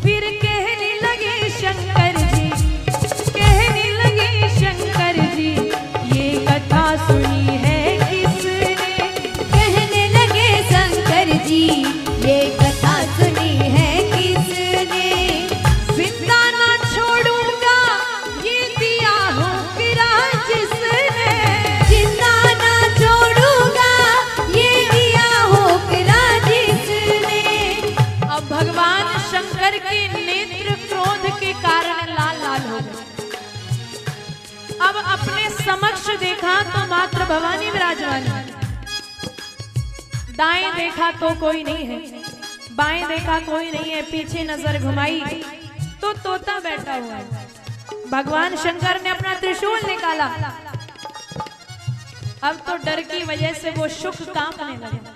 फिर कहने लगे शंकर जी, कहने लगे शंकर जी, ये कथा सुनी है किसने। कहने लगे शंकर जी, ये कथा सुनी है किसने। जिंदा ना छोड़ूंगा ये दिया हो किरा जिसने। जिंदा ना छोड़ूंगा ये दिया हो किरा जिसने। अब भगवान शंकर के नेत्र क्रोध के कारण लाल लाल हो गए। अब अपने समक्ष देखा तो मात्र भवानी विराजमान है, दाएं देखा तो कोई नहीं है, बाएं देखा कोई नहीं है, पीछे नजर घुमाई तो तोता बैठा हुआ है। भगवान शंकर ने अपना त्रिशूल निकाला। अब तो डर की वजह से वो शुक कांपने लगा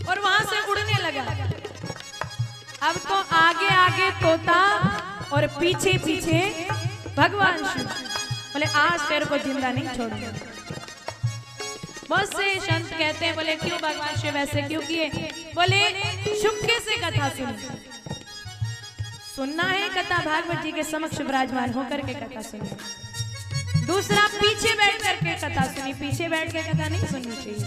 और वहां से उड़ने लगा। अब तो आगे आगे तोता और पीछे पीछे भगवान शिव। बोले आज तेरे को जिंदा नहीं छोड़ूंगा। बहुत से संत कहते हैं बोले क्यों भगवान शिव ऐसे क्यों किए। बोले चुपके से कथा सुनी, सुनना है कथा भागवत जी के समक्ष विराजमान होकर के कथा सुनी। दूसरा पीछे बैठ करके कथा सुनी, पीछे बैठ के कथा नहीं सुननी चाहिए।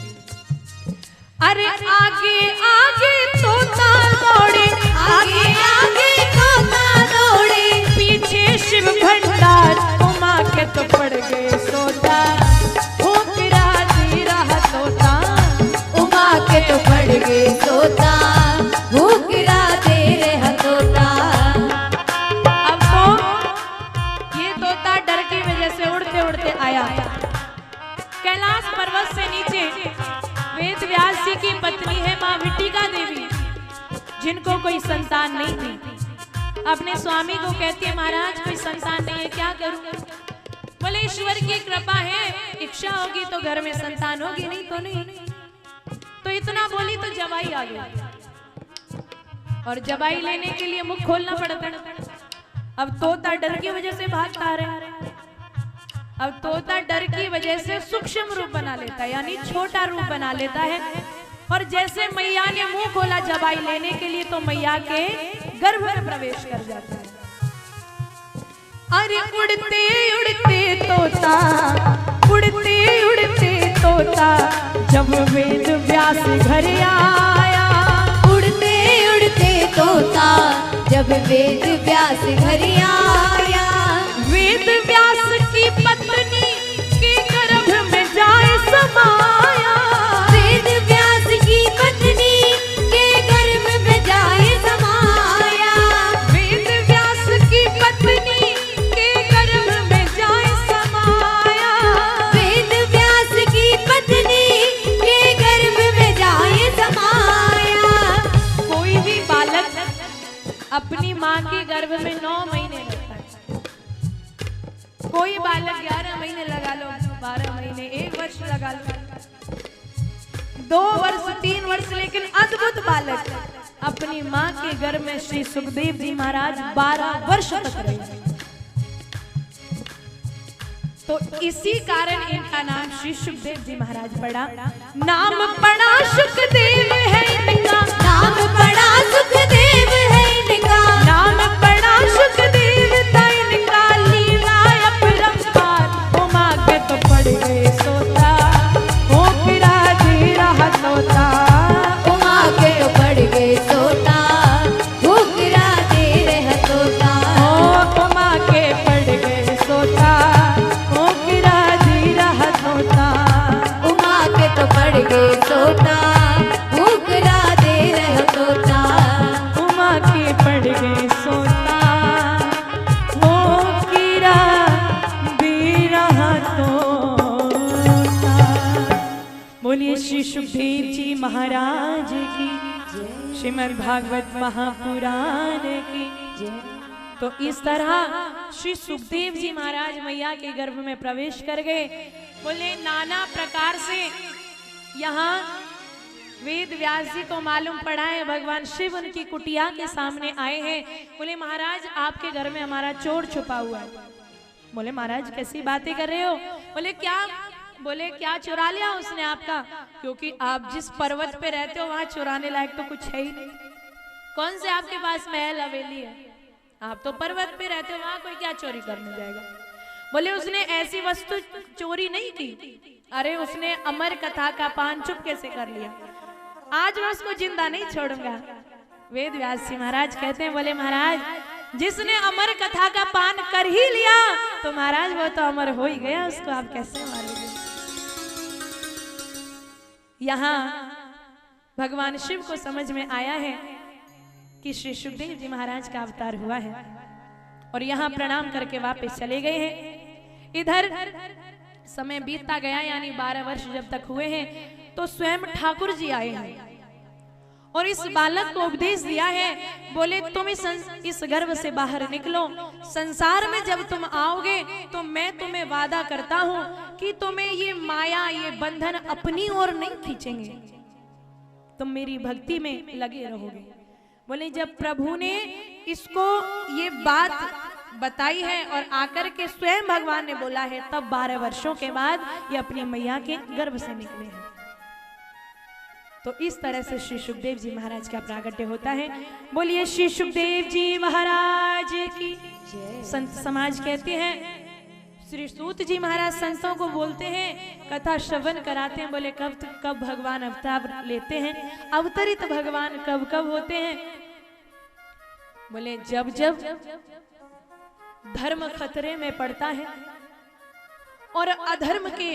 अरे आगे आगे तोता दौड़े, आगे आगे तोता दौड़े, पीछे शिव भंडार। उमा के तो पड़ गए सोता, हो किरा तेरा तोता। उमा के तो पड़ गए सोता, वो गिरा तेरे हथोता। अब तो ये तोता डर की वजह से उड़ते उड़ते आया। कैलाश पर्वत से नीचे वेद व्यास जी की पत्नी है माँ विटिका देवी, जिनको कोई संतान नहीं थी। अपने स्वामी को कहती है महाराज कोई संतान नहीं है, क्या करूं। बोले ईश्वर की कृपा है, इच्छा होगी तो घर में संतान होगी, नहीं तो नहीं। तो इतना बोली तो जवाई आ गई और जवाई लेने के लिए मुख खोलना पड़ता है। अब तोता डर की वजह से भागता आ रहा है। अब तोता डर की वजह से सूक्ष्म रूप बना लेता है, यानी छोटा रूप बना लेता है। और जैसे मैया ने मुंह खोला जवाई लेने के लिए तो मैया के गर्भ में प्रवेश कर जाता है। अरे उड़ते उड़ते तोता, उड़ते उड़ते तोता, जब वेद व्यास घर आया। उड़ते उड़ते तोता, जब वेद व्यास घर आया। वेद व्यास की पत्नी के गर्भ में जाए समाया। वेद व्यास की पत्नी के गर्भ में जाए समाया। वेद व्यास की पत्नी के गर्भ में जाए समाया। वेद व्यास की पत्नी के गर्भ में जाए समाया। कोई भी बालक अपनी माँ के गर्भ में 9 महीने लगता है। कोई बालक 11 महीने लगा लो, 12 महीने, 1 वर्ष लगा लो, 2 वर्ष, 3 वर्ष, लेकिन अद्भुत बालक अपनी माँ के गर्भ में श्री सुखदेव जी महाराज 12 वर्ष तक रहे। तो इसी कारण इनका नाम श्री सुखदेव जी महाराज पड़ा। नाम पड़ा सुखदेव है इनका, नाम पड़ा सुखदेव है इनका। नाम पड़ा सुखदेव था इनका, लीला अपरंपार। उमा के तो पड़ गए सोता, ओ फिरा जी रहा तोता। उमा के तो पड़ गए सोता, भूखरा दे रहा तोता। ओ उमा के पड़ गए सोता, ओ फिरा जी रहा तोता। उमा के तो पड़ गए सोता, भूखरा दे रहा तोता। उमा के पड़ गए सोता, ओ फिरा दे रहा तोता। बोलिए श्री सुखदेव जी महाराज की, श्रीमद् भागवत महापुराण की। तो इस तरह श्री सुखदेव जी महाराज मैया के गर्भ में प्रवेश कर गए। बोले नाना प्रकार से यहाँ वेद व्यास जी को मालूम पड़ा है, भगवान शिव उनकी कुटिया के सामने आए हैं। बोले महाराज आपके घर में हमारा चोर छुपा हुआ है। बोले महाराज कैसी बातें कर रहे हो? बोले क्या? बोले क्या चुरा लिया उसने आपका? क्योंकि आप जिस पर्वत पे रहते हो वहां चुराने लायक तो कुछ है ही नहीं। कौन से आपके पास महल हवेली है? आप तो पर्वत पे रहते हो, वहां कोई क्या चोरी करने जाएगा? बोले उसने ऐसी वस्तु चोरी नहीं की, अरे उसने अमर कथा का पान चुपके से कर लिया। आज मैं उसको जिंदा नहीं छोड़ूंगा। वेद व्यास जी महाराज कहते हैं, बोले महाराज जिसने अमर कथा का पान कर ही लिया तो महाराज वो तो अमर हो ही गया, उसको आप कैसे मारोगे? यहाँ भगवान शिव को समझ में आया है कि श्री सुखदेव जी महाराज का अवतार हुआ है और यहाँ प्रणाम करके वापस चले गए हैं। इधर समय बीतता गया, यानी 12 वर्ष जब तक हुए हैं तो स्वयं ठाकुर जी आए हैं और इस बालक को उपदेश दिया है। बोले तुम इस गर्भ से बाहर निकलो, संसार में जब तुम आओगे तो मैं तुम्हें वादा करता हूं कि तुम्हें ये माया, ये बंधन अपनी ओर नहीं खींचेंगे, तुम मेरी भक्ति में लगे रहोगे। बोले जब प्रभु ने इसको ये बात बताई है और आकर के स्वयं भगवान ने बोला है, तब 12 वर्षों के बाद ये अपनी मैया के गर्भ से निकले हैं। तो इस तरह से श्री सुखदेव जी महाराज का प्रागट्य होता है। बोलिए श्री सुखदेव जी महाराज की। संत समाज कहते हैं, श्री सूत जी महाराज संतों को बोलते हैं, कथा श्रवण कराते हैं। बोले कब भगवान अवतार लेते हैं, अवतरित भगवान कब कब होते हैं? बोले जब जब धर्म खतरे में पड़ता है और अधर्म के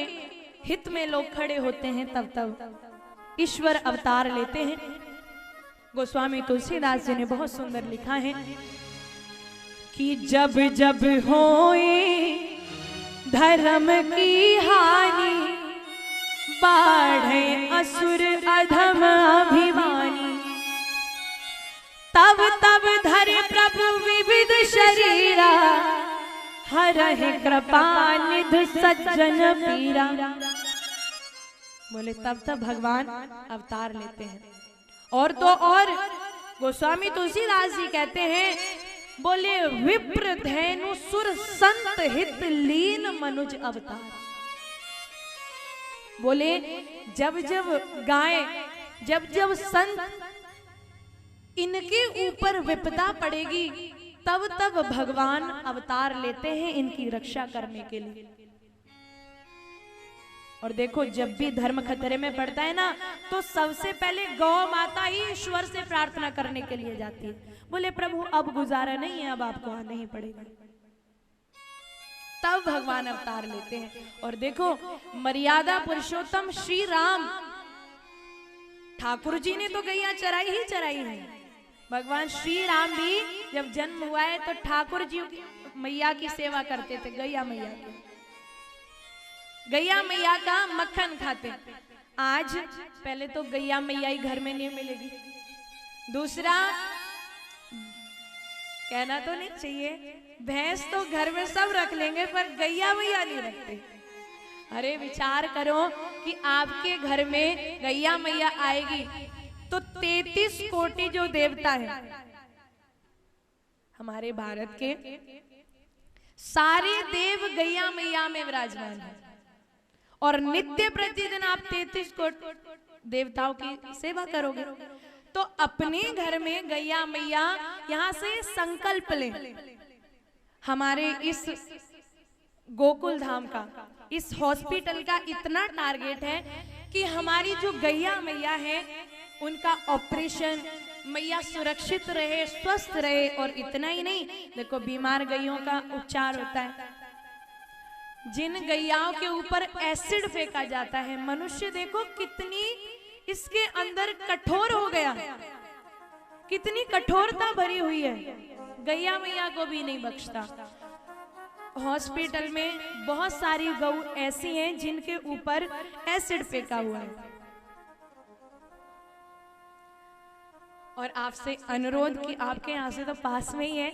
हित में लोग खड़े होते हैं, तब तब ईश्वर अवतार लेते हैं। गोस्वामी तुलसीदास जी ने बहुत सुंदर लिखा है कि जब जब होए धर्म की हानि, बाढ़े असुर अधम अभिमानी, तब तब धरे प्रभु विविध शरीरा, हरहि कृपा निधि सज्जन पीरा। बोले तब तब भगवान अवतार लेते हैं। और तो और गोस्वामी तुलसीदास जी कहते हैं, बोले विप्र धैनु सुर संत हित लीन मनुज अवतार। बोले जब जब गाय, जब जब संत इनके ऊपर विपदा पड़ेगी तब तब भगवान अवतार लेते हैं इनकी रक्षा करने के लिए। और देखो जब भी धर्म खतरे में पड़ता है ना, तो सबसे पहले गौ माता ही ईश्वर से प्रार्थना करने के लिए जाती है। बोले प्रभु अब गुजारा नहीं है, अब आपको आना ही पड़ेगा। तब भगवान अवतार लेते हैं। और देखो मर्यादा पुरुषोत्तम श्री राम, ठाकुर जी ने तो गैया चराई ही चराई है। भगवान श्री राम भी जब जन्म हुआ है तो ठाकुर जी मैया की सेवा करते थे, गैया मैया की। गैया मैया का मक्खन खाते। आज पहले तो गैया मैया ही घर में नहीं मिलेगी, दूसरा कहना तो नहीं चाहिए, भैंस तो घर में सब रख लेंगे पर गैया मैया नहीं रखते। अरे विचार करो कि आपके घर में गैया मैया आएगी तो 33 कोटि जो देवता है हमारे भारत के, सारे देव गैया मैया में विराजमान है। और नित्य प्रतिदिन आप 33 कोटि देवताओं की सेवा करोगे तो अपने घर में गैया मैया, यहाँ से संकल्प लें। हमारे इस गोकुल धाम का, इस हॉस्पिटल का इतना टारगेट है कि हमारी जो गैया मैया है उनका ऑपरेशन, मैया सुरक्षित रहे, स्वस्थ रहे। और इतना ही नहीं, देखो बीमार गैयों का उपचार होता है। जिन गैयाओं के ऊपर एसिड फेंका जाता है, मनुष्य देखो कितनी इसके अंदर कठोर हो गया, कितनी कठोरता भरी हुई है, गैया मैया को भी नहीं बख्शता। हॉस्पिटल में बहुत सारी गौ ऐसी हैं जिनके ऊपर एसिड फेंका हुआ है। और आपसे अनुरोध कि आपके यहाँ से तो पास में ही है,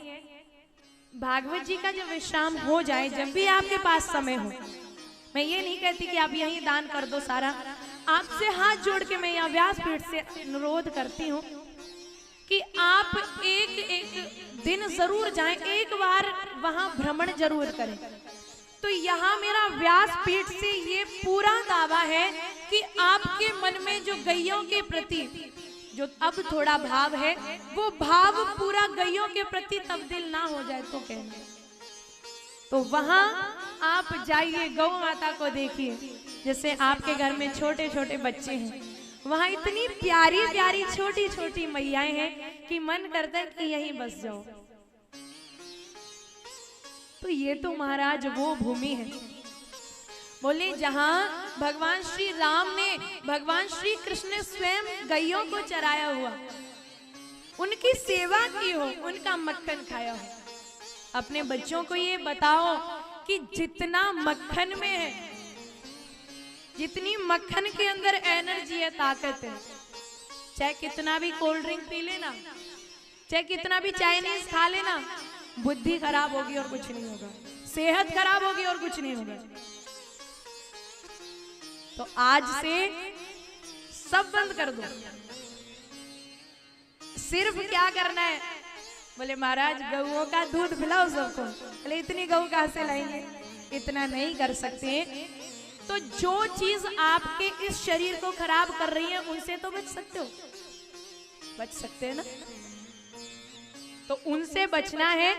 भागवत जी का जब विश्राम हो जाए, जब भी आपके पास समय हो, मैं ये नहीं कहती कि आप यहीं दान कर दो सारा, आपसे हाथ जोड़ के मैं यहाँ व्यासपीठ से अनुरोध करती हूँ कि आप एक दिन जरूर जाएं, एक बार वहां भ्रमण जरूर करें। तो यहाँ मेरा व्यासपीठ से ये पूरा दावा है कि आपके मन में जो गैयों के प्रति जो अब थोड़ा भाव है, वो भाव पूरा गैयों के प्रति तब्दील ना हो जाए तो कहना। तो वहां आप जाइए, गौ माता को देखिए। जैसे आपके घर में छोटे छोटे बच्चे हैं, वहां इतनी प्यारी प्यारी छोटी छोटी मैयाएं हैं कि मन करता है कि यहीं बस जाओ। तो ये तो महाराज वो भूमि है, बोले जहां भगवान श्री राम ने, भगवान श्री कृष्ण ने स्वयं गैयों को चराया हुआ, उनकी सेवा की हो, उनका मक्खन खाया हो। अपने बच्चों को ये बताओ कि जितना मक्खन में है, जितनी मक्खन के अंदर एनर्जी है, ताकत है, चाहे कितना भी कोल्ड ड्रिंक पी लेना, चाहे कितना भी चाइनीज खा लेना, बुद्धि खराब होगी और कुछ नहीं होगा, सेहत खराब होगी और कुछ नहीं होगा। तो आज से सब बंद कर दो। सिर्फ क्या करना है, बोले महाराज गऊओं का दूध पिलाओ सबको। बोले इतनी गऊ कहां से लाएंगे, इतना नहीं कर सकते। तो जो चीज आपके इस शरीर को खराब कर रही है उनसे तो बच सकते हो, बच सकते हैं ना। तो उनसे बचना है,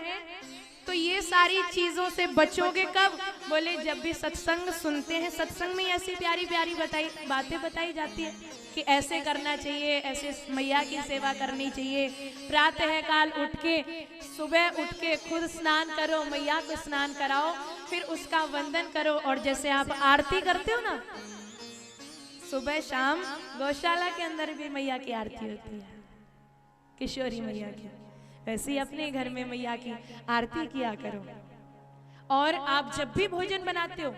तो ये सारी चीजों से बचोगे कब? बोले जब भी सत्संग सुनते हैं, सत्संग में ऐसी प्यारी प्यारी बातें बताई जाती है कि ऐसे करना चाहिए, ऐसे मैया की सेवा करनी चाहिए। प्रातः काल उठ के, सुबह उठ के खुद स्नान करो, मैया को स्नान कराओ, फिर उसका वंदन करो। और जैसे आप आरती करते हो ना सुबह शाम, गौशाला के अंदर भी मैया की आरती होती है, किशोरी मैया की। वैसे ही अपने घर में मैया की आरती किया करो। और आप जब भी भोजन बनाते हो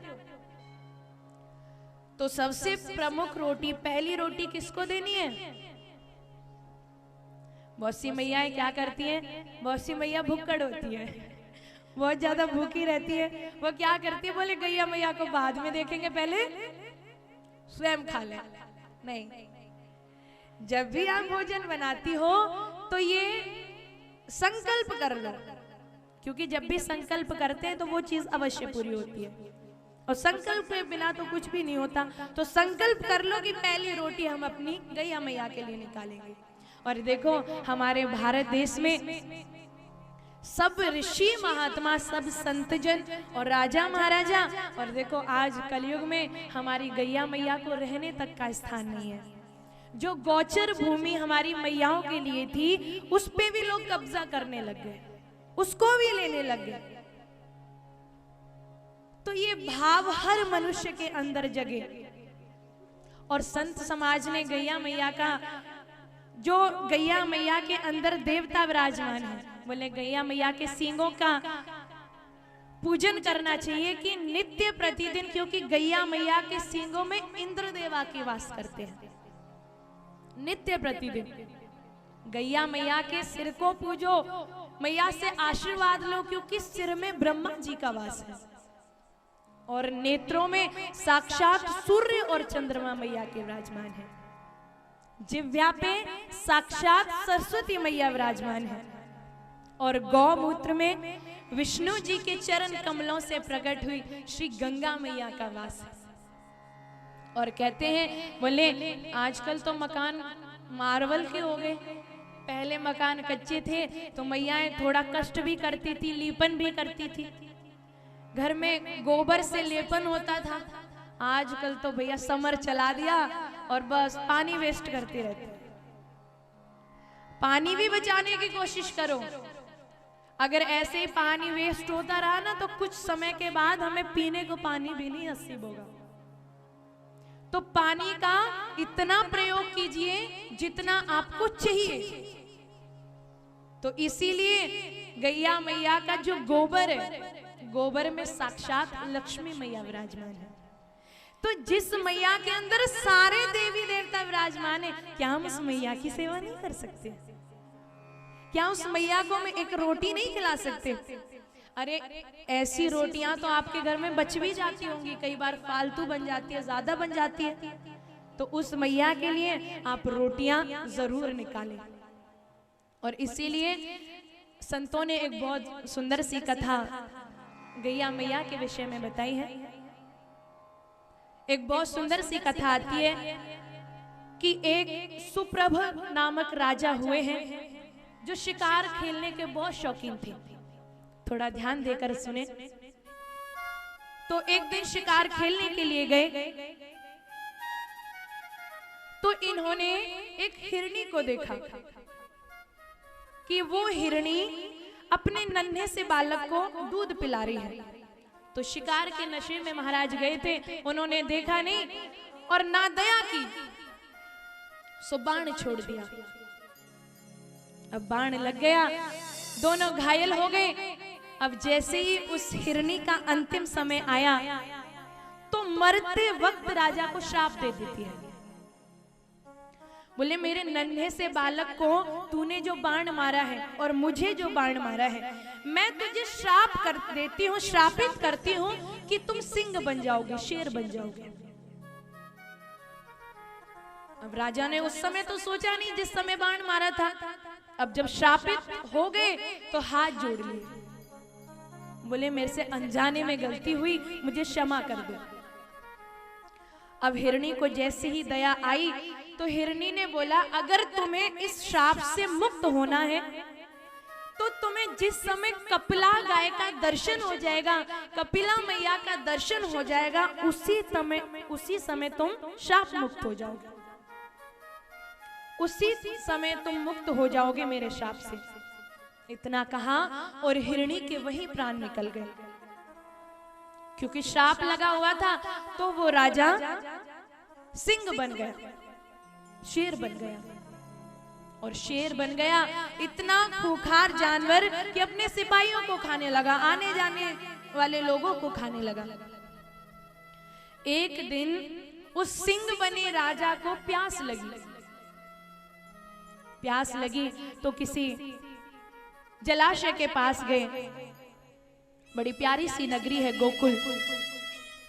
तो सबसे प्रमुख रोटी, पहली रोटी किसको देनी है? बहुत सी मैयाएं क्या करती हैं, बहुत सी मैया भुक्कड़ होती है, बहुत ज्यादा भूखी रहती है। वो क्या करती है, बोले गैया मैया को बाद में देखेंगे, पहले स्वयं खा ले। नहीं, जब भी आप भोजन बनाती हो तो ये संकल्प कर लो, क्योंकि जब भी संकल्प करते हैं तो वो चीज अवश्य पूरी होती है, और संकल्प के बिना तो कुछ भी नहीं होता। तो संकल्प कर लो कि पहली रोटी हम अपनी गैया मैया के लिए निकालेंगे। और देखो हमारे भारत देश में सब ऋषि महात्मा, सब संतजन और राजा महाराजा। और देखो आज कलयुग में हमारी गैया मैया को रहने तक का स्थान नहीं है। जो गोचर भूमि हमारी मैयाओं के लिए थी उस पे भी लोग कब्जा करने लग गए, उसको भी लेने लग गए। तो ये भाव हर मनुष्य के अंदर जगे। और संत समाज ने गैया मैया का, जो गैया मैया के अंदर देवता विराजमान है, बोले गैया मैया के सींगों का पूजन करना चाहिए कि नित्य प्रतिदिन, क्योंकि गैया मैया के सींगों में इंद्र देवा के वास करते हैं। नित्य प्रतिदिन गैया मैया के सिर को पूजो, मैया से आशीर्वाद लो, क्योंकि सिर में ब्रह्मा जी का वास है और नेत्रों में साक्षात सूर्य और चंद्रमा मैया के विराजमान है। जिह्वा पे साक्षात सरस्वती मैया विराजमान है और गौमूत्र में विष्णु जी के चरण कमलों से प्रकट हुई श्री गंगा मैया का वास है। और कहते हैं, बोले आजकल तो मकान मार्बल के हो गए, पहले मकान कच्चे थे तो मैयाएं थोड़ा कष्ट भी करती थी, लीपन भी करती थी, घर में गोबर से लेपन होता था। आजकल तो भैया समर चला दिया और बस पानी वेस्ट करते रहते। पानी भी बचाने की कोशिश करो। अगर ऐसे ही पानी वेस्ट होता रहा ना तो कुछ समय के बाद हमें पीने को पानी भी नहीं नसीब होगा। तो पानी का इतना प्रयोग कीजिए जितना आपको चाहिए। तो इसीलिए गैया मैया का जो गोबर है, गोबर में साक्षात लक्ष्मी मैया विराजमान है। तो जिस मैया के अंदर सारे देवी देवता विराजमान है, क्या हम उस मैया की सेवा नहीं कर सकते? क्या उस मैया को हम एक रोटी नहीं खिला सकते? अरे ऐसी रोटियां तो आपके घर में बच भी जाती होंगी, कई बार फालतू बन जाती है, ज्यादा बन जाती है। तो उस मैया के लिए आप रोटियां जरूर निकालें। और इसीलिए संतों ने एक बहुत सुंदर सी कथा गैया मैया के विषय में बताई है। एक बहुत सुंदर सी कथा आती है कि एक सुप्रभ नामक राजा हुए हैं जो शिकार खेलने के बहुत शौकीन थे। थोड़ा ध्यान देकर सुने। तो एक दिन शिकार खेलने के लिए गए तो इन्होंने एक हिरनी को देखा कि वो हिरनी अपने नन्हे से बालक को दूध पिला रही है। तो शिकार के नशे में महाराज गए थे, उन्होंने देखा नहीं और ना दया की, सो बाण छोड़ दिया। अब बाण लग गया, दोनों घायल हो गए। अब जैसे ही उस हिरनी का अंतिम समय आया तो मरते वक्त राजा को श्राप दे देती है। बोले मेरे नन्हे से बालक को तूने जो बाण मारा है और मुझे जो बाण मारा है, मैं तुझे श्राप कर देती हूँ, श्रापित करती हूँ कि तुम सिंह बन जाओगे, शेर बन जाओगे। अब राजा ने उस समय तो सोचा नहीं जिस समय बाण मारा था। अब जब श्रापित हो गए तो हाथ जोड़ लिए, बोले मेरे से अनजाने में गलती हुई, मुझे क्षमा कर दो। अब हिरनी को जैसे ही दया आई तो हिरनी ने बोला अगर तुम्हें इस श्राप से मुक्त होना है तो तुम्हें जिस समय कपिला गाय का दर्शन हो जाएगा, कपिला मैया का दर्शन हो जाएगा, उसी समय तुम श्राप मुक्त हो जाओगे, उसी समय तुम मुक्त हो जाओगे मेरे श्राप से। इतना कहा और हिरणी के वही प्राण निकल गए, क्योंकि श्राप लगा हुआ था। तो वो राजा सिंह बन गया, शेर बन गया। और शेर बन गया इतना खूंखार जानवर कि अपने सिपाहियों को खाने लगा, आने जाने वाले लोगों को खाने लगा। एक दिन उस सिंह बने राजा को प्यास लगी। प्यास लगी तो किसी जलाशय के पास गए। बड़ी प्यारी सी नगरी है गोकुल।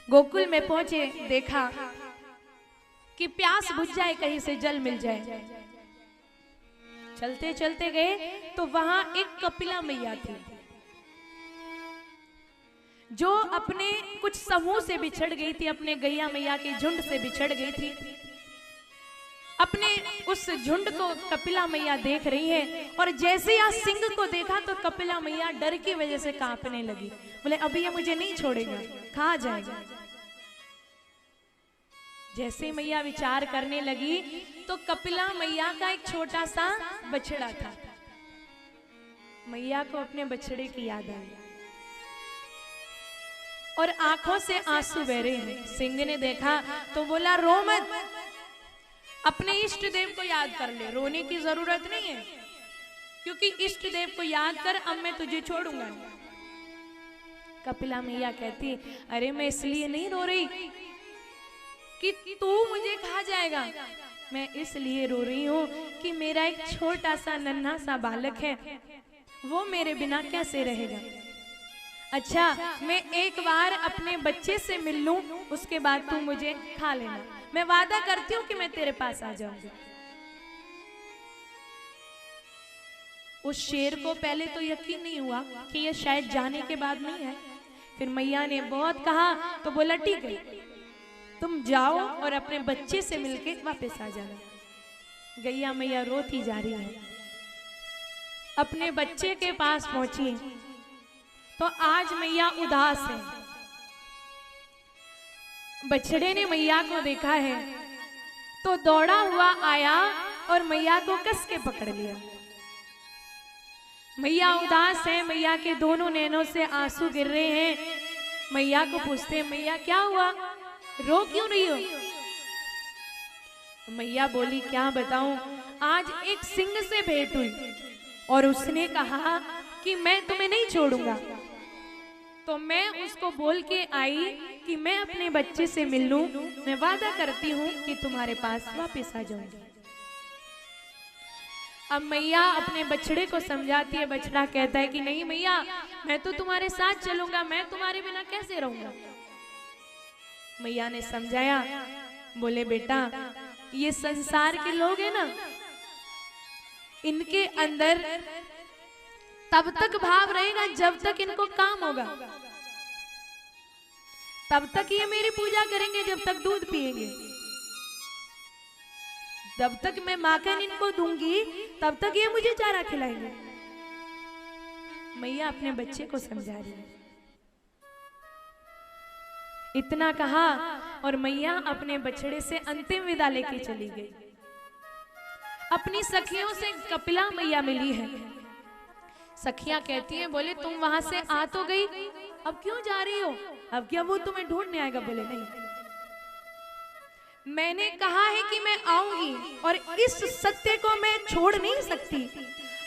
गोकुल में पहुंचे, देखा कि प्यास बुझ जाए, कहीं से जल मिल जाए। चलते चलते गए तो वहां एक कपिला मैया थी जो अपने कुछ समूह से बिछड़ गई थी, अपने गैया मैया के झुंड से बिछड़ गई थी। अपने उस झुंड को कपिला मैया देख रही है और जैसे यहाँ सिंह को देखा तो कपिला मैया डर की वजह से कांपने लगी। बोले अभी ये मुझे नहीं छोड़ेगा, खा जाएगा। जैसे मैया विचार करने लगी तो कपिला मैया का एक छोटा सा बछड़ा था। मैया को अपने बछड़े की याद आई और आंखों से आंसू बह रहे हैं। सिंह ने देखा तो बोला रो मत, अपने इष्ट देव को याद कर ले, रोने की जरूरत नहीं है, क्योंकि इष्ट देव को याद कर, अब मैं तुझे छोड़ूंगा। कपिला मैया कहती अरे मैं इसलिए नहीं रो रही कि तू मुझे खा जाएगा, मैं इसलिए रो रही हूं कि मेरा एक छोटा सा नन्हा सा बालक है, वो मेरे बिना कैसे रहेगा। अच्छा मैं एक बार अपने बच्चे से मिल लूं, उसके बाद तू मुझे खा लेना, मैं वादा करती हूँ कि मैं तेरे पास आ जाऊंगी। उस शेर को पहले तो यकीन नहीं हुआ कि ये शायद जाने के बाद नहीं है। फिर मैया ने बहुत कहा तो बोला ठीक है, तुम जाओ और अपने बच्चे से मिलके वापस आ जाना। गैया मैया रोती जा रही है, अपने बच्चे के पास पहुंची तो आज मैया उदास है। बछड़े ने मैया को देखा है तो दौड़ा हुआ आया और मैया को कस के पकड़ लिया। मैया उदास है, मैया के दोनों नैनों से आंसू गिर रहे हैं। मैया को पूछते हैं मैया क्या हुआ, रो क्यों रही हो। मैया बोली क्या बताऊं, आज एक सिंह से भेंट हुई और उसने कहा कि मैं तुम्हें नहीं छोड़ूंगा, तो मैं उसको बोल के आई कि मैं अपने बच्चे से मिल लूं, मैं वादा करती हूँ कि तुम्हारे पास वापस आ जाऊंगी। अब मैया अपने बछड़े को समझाती है, बछड़ा कहता है कि नहीं मैया मैं तो तुम्हारे साथ चलूंगा, मैं तुम्हारे बिना कैसे रहूंगा। मैया ने समझाया, बोले बेटा ये संसार के लोग हैं ना, इनके अंदर तब तक भाव रहेगा जब तक इनको काम होगा, तब तक ये मेरी पूजा करेंगे जब तक दूध पिएंगे, जब तक मैं माखन इनको दूंगी तब तक ये मुझे चारा खिलाएंगे। मैया अपने बच्चे को समझा रही है। इतना कहा और मैया अपने बछड़े से अंतिम विदा लेके चली गई। अपनी सखियों से कपिला मैया मिली है। सखियां कहती हैं बोले तुम वहां से आ तो गई, अब क्यों जा रही हो, अब क्या वो तुम्हें ढूंढने आएगा। बोले नहीं, मैंने कहा है कि मैं आऊंगी और इस सत्य को मैं छोड़ नहीं सकती।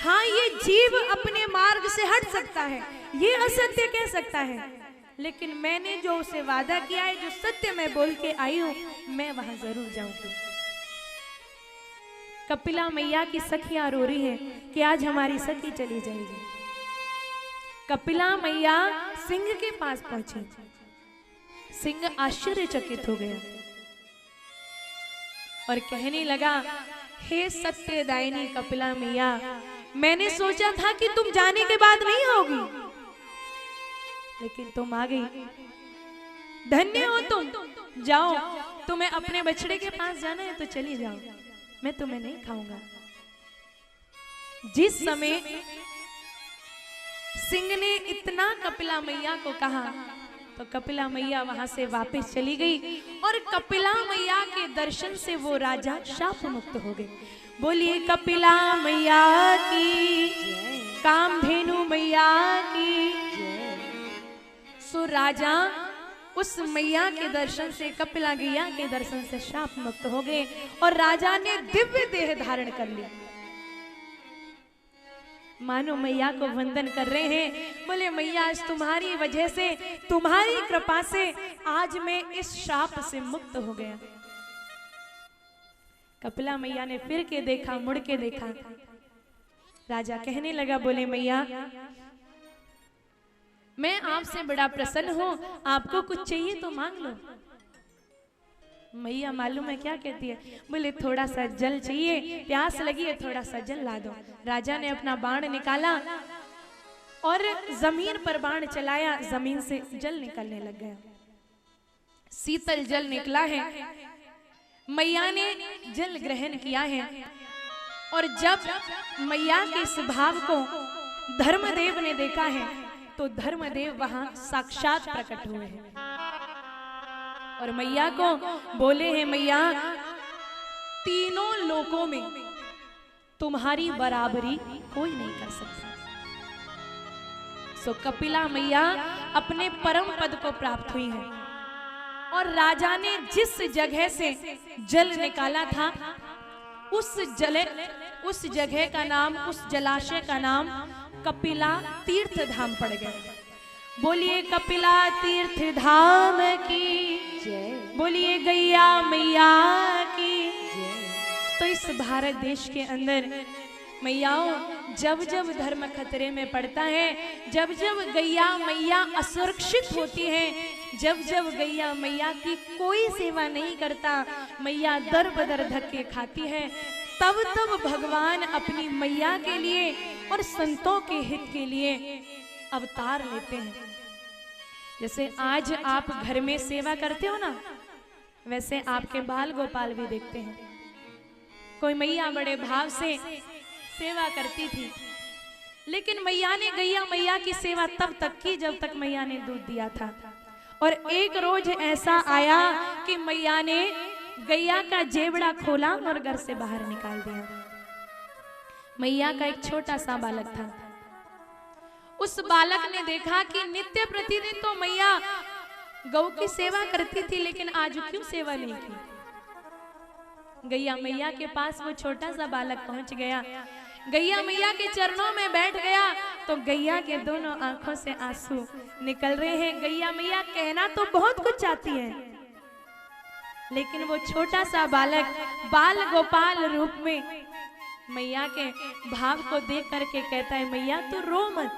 हाँ ये जीव अपने मार्ग से हट सकता है, ये असत्य कह सकता है, लेकिन मैंने जो उसे वादा किया है, जो सत्य मैं बोल के आई हूं, मैं वहां जरूर जाऊंगी। कपिला मैया की सखियां रो रही हैं कि आज हमारी सखी चली जाएगी। कपिला मैया सिंह के पास पहुंची। सिंह आश्चर्यचकित हो गया और कहने लगा, हे सत्यदायिनी कपिला मैया, मैंने सोचा था कि तुम जाने के बाद नहीं आओगी, लेकिन तुम आ गई, धन्य हो तुम। जाओ, तुम्हें अपने बछड़े के पास जाना है तो चली जाओ, मैं तुम्हें नहीं खाऊंगा। जिस समय सिंह ने इतना कपिला मैया को कहा तो कपिला मैया वहां से वापस चली गई और कपिला मैया के दर्शन से वो राजा शाप मुक्त हो गए। बोलिए कपिला मैया की, कामधेनु मैया की। सो राजा उस मैया के दर्शन से, कपिला गैया के दर्शन से शाप मुक्त हो गए और राजा ने दिव्य देह धारण कर लिया। मानो मैया को वंदन कर रहे हैं। बोले मैया आज तुम्हारी वजह से, तुम्हारी कृपा से आज मैं इस शाप से मुक्त हो गया। कपिला मैया ने फिर के देखा, मुड़ के देखा। राजा कहने लगा, बोले मैया मैं आपसे बड़ा प्रसन्न हूं, आपको कुछ चाहिए तो मांग लो। मैया मालूम है क्या कहती है, बोले थोड़ा सा जल चाहिए, प्यास लगी है, थोड़ा सा जल ला दो। राजा ने अपना बाण निकाला और जमीन पर बाण चलाया, जमीन से जल निकलने लग गया, शीतल जल निकला है। मैया ने जल ग्रहण किया है और जब मैया के इस भाव को धर्मदेव ने देखा है तो धर्मदेव वहां साक्षात प्रकट हुए हैं और मैया को बोले हैं, मैया तीनों लोकों में तुम्हारी बराबरी कोई नहीं कर सकता। सो कपिला मैया अपने परम पद को प्राप्त हुई है और राजा ने जिस जगह से जल निकाला था उस जगह का नाम, उस जलाशय का नाम कपिला तीर्थ धाम पड़ गया। बोलिए कपिला तीर्थ धाम की जय। बोलिए गैया मैया की। तो इस भारत देश के अंदर मैयाओं, जब जब धर्म खतरे में पड़ता है, जब जब गैया मैया असुरक्षित होती है, जब जब गैया मैया की कोई सेवा नहीं करता, मैया दर बदर धक्के खाती है, तब तब भगवान अपनी मैया के लिए और संतों के हित के लिए अवतार लेते हैं। जैसे आज आप घर में सेवा करते हो ना, वैसे आपके बाल गोपाल भी देखते हैं। कोई मैया बड़े भाव से सेवा करती थी, लेकिन मैया ने गैया मैया की सेवा तब तक की जब तक मैया ने दूध दिया था। और एक रोज ऐसा आया कि मैया ने गैया का जेबड़ा खोला और घर से बाहर निकाल दिया। मैया का एक छोटा सा बालक था। उस बालक ने देखा कि नित्य प्रतिदिन तो मैया गौ की सेवा करती थी, लेकिन आज क्यों सेवा नहीं की। गैया मैया के पास वो छोटा सा बालक पहुंच गया, गैया मैया के चरणों में बैठ गया तो गैया के दोनों आंखों से आंसू निकल रहे हैं। गैया मैया कहना तो बहुत कुछ चाहती है, लेकिन वो छोटा सा बालक बाल गोपाल रूप में मैया के भाव को देख करके कहता है, मैया तू रो मत,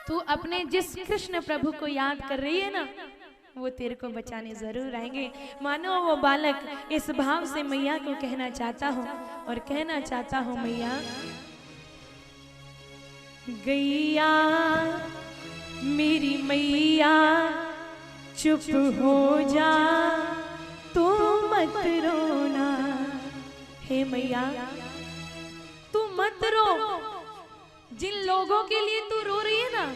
तू अपने जिस कृष्ण प्रभु को याद कर रही है ना, वो तेरे को बचाने जरूर आएंगे। मानो वो बालक इस भाव से मैया को कहना चाहता हूँ और कहना चाहता हूँ, मैया गैया मेरी मैया चुप हो जा, तू मत रोना। हे मैया तू मत रो, जिन लोगों के लिए तू रो रही है ना,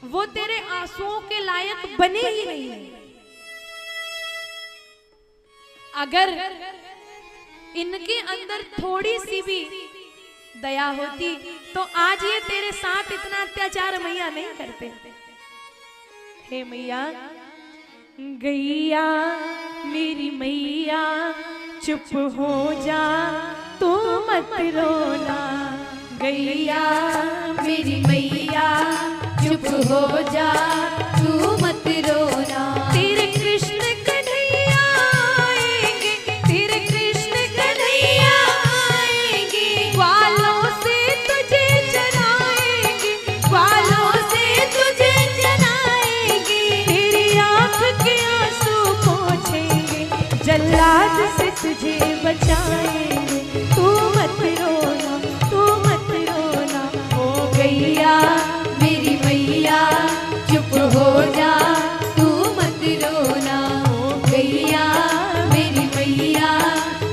वो तेरे आंसुओं के लायक बने ही नहीं है। अगर इनके अंदर थोड़ी सी भी दया होती तो आज ये तेरे साथ इतना अत्याचार मैया नहीं करते। हे मैया गैया मेरी मैया चुप हो जा, तू मत रोना। गैया मेरी मैया चुप हो जा, तू मत रोना। तेरे कृष्ण कन्हैया आएंगे, तेरे कृष्ण कन्हैया आएंगे, ग्वालों से तुझे चराएंगे, ग्वालों से तुझे चराएंगे। तेरी आंख के आंसू पोंछेंगे, जल्लाद से तुझे बचाएंगे। तू मत रोना, तू मत रोना। ओ गैया मेरी मैया चुप हो जा, तू मत रोना। ओ गैया मेरी मैया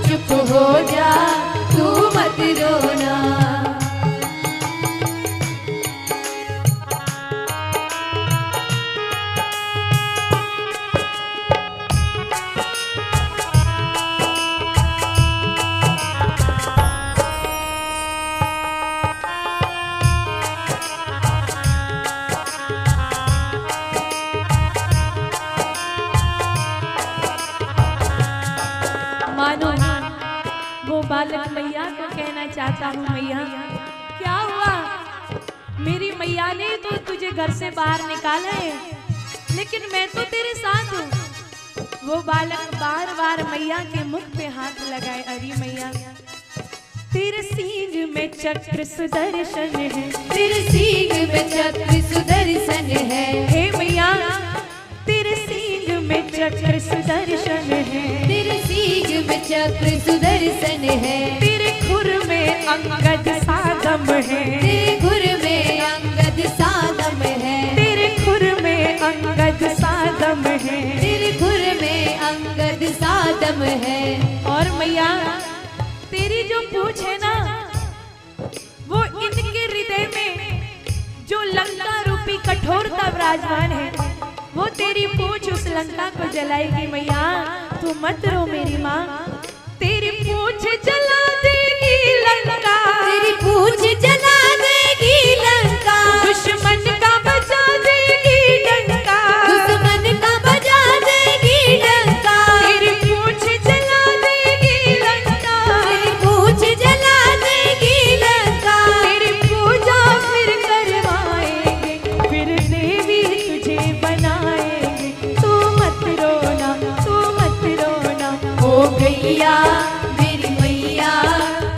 चुप हो जा, तू मत रोना। मानो वो बालक मैया को कहना चाहता हूँ, मैया क्या हुआ, मेरी मैया ने तो तुझे घर से बाहर निकाला है, लेकिन मैं तो तेरे साथ हूँ। वो बालक बार बार मैया के मुख पे हाथ लगाए। अरे मैया तेरे सींग में चक्र सुदर्शन है, तेरे सींग में चक्र सुदर्शन है। हे मैया तेरे सींग में चक्र सुदर्शन है, तेरे सींग में चक्र सुदर्शन है। तेरे खुर में अंगद सागम है, तेरे खुर में अंगद सागम है। तेरे खुर में अंगद सागम है। तेरे खुर में अंगद आलम है। और मैया तेरी जो पूछ है ना, वो इनके हृदय में जो लंका रूपी कठोरता विराजमान है, वो तेरी पूछ उस लंका को जलाएगी। मैया तू मत रो मेरी माँ, तेरी पूछ जला देगी लंका, तेरी पूछ जला देगी लंका, दुश्मन का बजा देगी डंका, दुश्मन का बजा देगी डंका, तेरी पूछ जला देगी लंका, तेरी पूछ जला देगी लंका, तेरी पूजा फिर करवाएंगे, फिर देवी तुझे बनाएंगे। तू मत रोना, तू मत रोना। ओ गैया मेरी मैया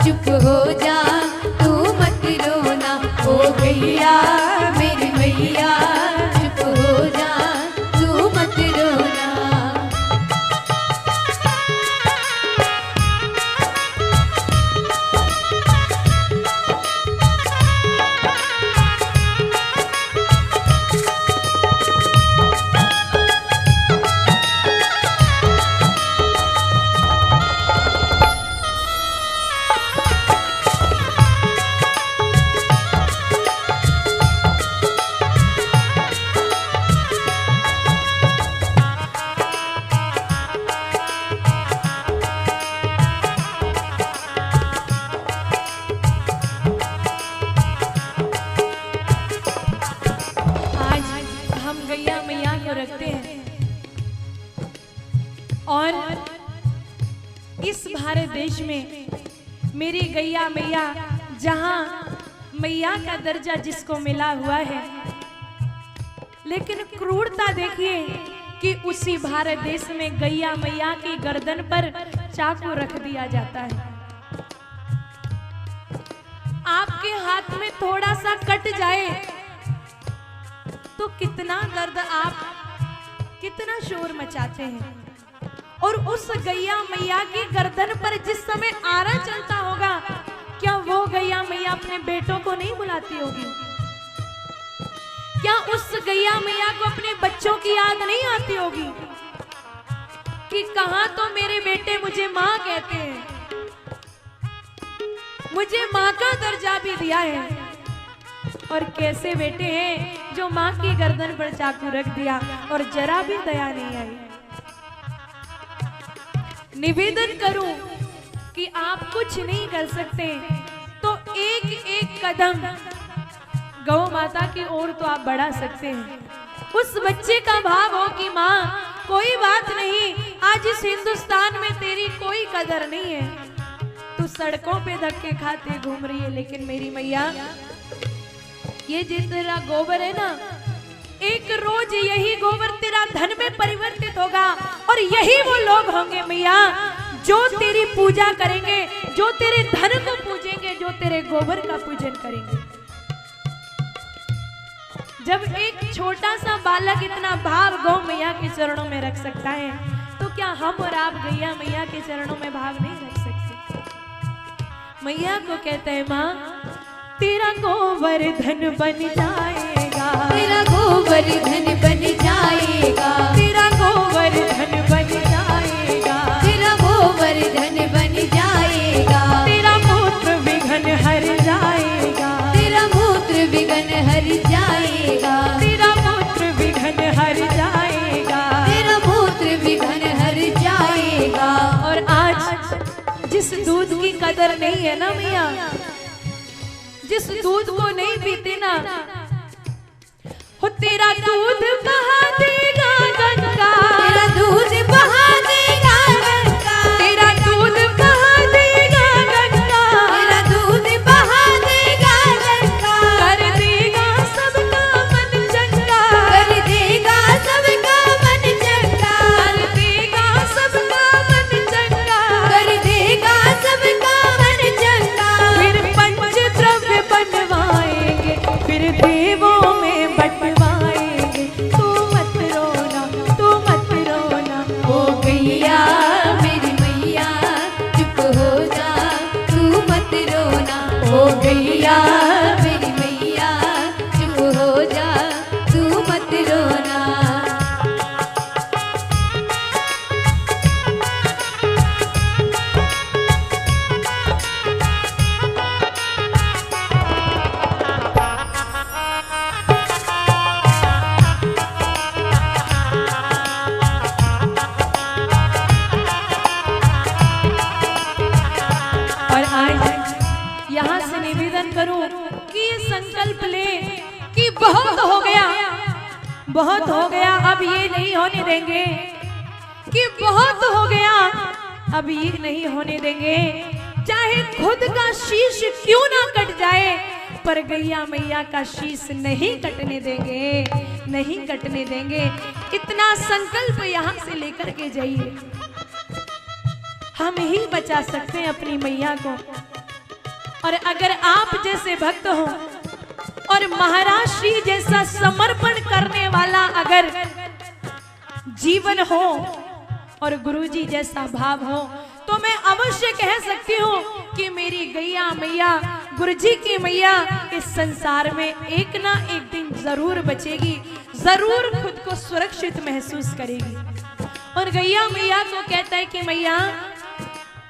चुप हो जा, तू मत रोना। ओ गैया मेरी मैया चुप हो जा, तू मत रोना। आज हम गैया मैया को रखते हैं और इस भारत देश में मेरी गैया मैया, जहां मैया का दर्जा जिसको मिला हुआ है, लेकिन क्रूरता देखिए कि उसी भारत देश में गैया मैया की गर्दन पर चाकू रख दिया जाता है। आपके हाथ में थोड़ा सा कट जाए तो कितना दर्द, आप कितना शोर मचाते हैं। और उस गैया मैया की गर्दन पर जिस समय आरा चलता होगा, क्या वो गैया मैया अपने बेटों को नहीं बुलाती होगी? क्या उस गैया मैया को अपने बच्चों की याद नहीं आती होगी कि कहां तो मेरे बेटे मुझे मां कहते हैं, मुझे मां का दर्जा भी दिया है, और कैसे बेटे हैं जो मां की गर्दन पर चाकू रख दिया और जरा भी दया नहीं आई। निवेदन करूं कि आप कुछ नहीं कर सकते तो एक एक कदम गौ माता की ओर तो आप बढ़ा सकते हैं। उस बच्चे का भाव हो कि माँ कोई बात नहीं, आज इस हिंदुस्तान में तेरी कोई कदर नहीं है, तू सड़कों पे धक्के खाते घूम रही है, लेकिन मेरी मैया ये तेरा गोबर है ना, एक रोज यही गोबर तेरा धन में परिवर्तित होगा और यही वो लोग होंगे मैया जो तेरी पूजा करेंगे, जो तेरे धन को पूजेंगे, जो तेरे गोबर का पूजन करेंगे। जब एक छोटा सा बालक इतना भाव गौ मैया के चरणों में रख सकता है, तो क्या हम और आप गैया मैया के चरणों में भाव नहीं रख सकते? मैया को कहते हैं माँ तेरा गोबर धन बन जाएगा, तेरा गोबर धन बन जाएगा, तेरा गोबर धन बन जाएगा, तेरा गोबर धन बन जाएगा, तेरा मूत्र विघन हर जाएगा, तेरा मूत्र विघन हर जाएगा, तेरा मूत्र विघन हर जाएगा, तेरा मूत्र विघन हर जाएगा। और आज जिस दूध की कदर नहीं है ना मैया, जिस दूध को नहीं पीते ना, हो तेरा दूध बहा देगा गंगा, तेरा दूध बहा देगा गंगा, तेरा दूध बहा देगा गंगा, तेरा दूध बहा देगा गंगा, कर देगा सबका मन चंगा, कर देगा सबका मन चंगा, कर देगा सबका मन चंगा, कर देगा सबका मन चंगा। फिर पंच द्रव्य बनवाएंगे, फिर देवों में बंटवाएंगे। तू मत रो संकल्प ले कि बहुत हो गया, बहुत हो गया, अब ये नहीं होने देंगे, कि बहुत हो गया, अब ये नहीं होने देंगे, चाहे खुद का शीश क्यों ना कट जाए, पर गैया मैया का शीश नहीं कटने देंगे, नहीं कटने देंगे। इतना संकल्प यहाँ से लेकर के जाइए। हम ही बचा सकते हैं अपनी मैया को। और अगर आप जैसे भक्त हो और महाराज श्री जैसा समर्पण करने वाला अगर जीवन हो और गुरुजी जैसा भाव हो, तो मैं अवश्य कह सकती हूँ कि मेरी गैया मैया, गुरुजी की मैया इस संसार में एक ना एक दिन जरूर बचेगी, जरूर खुद को सुरक्षित महसूस करेगी। और गैया मैया को कहता है कि मैया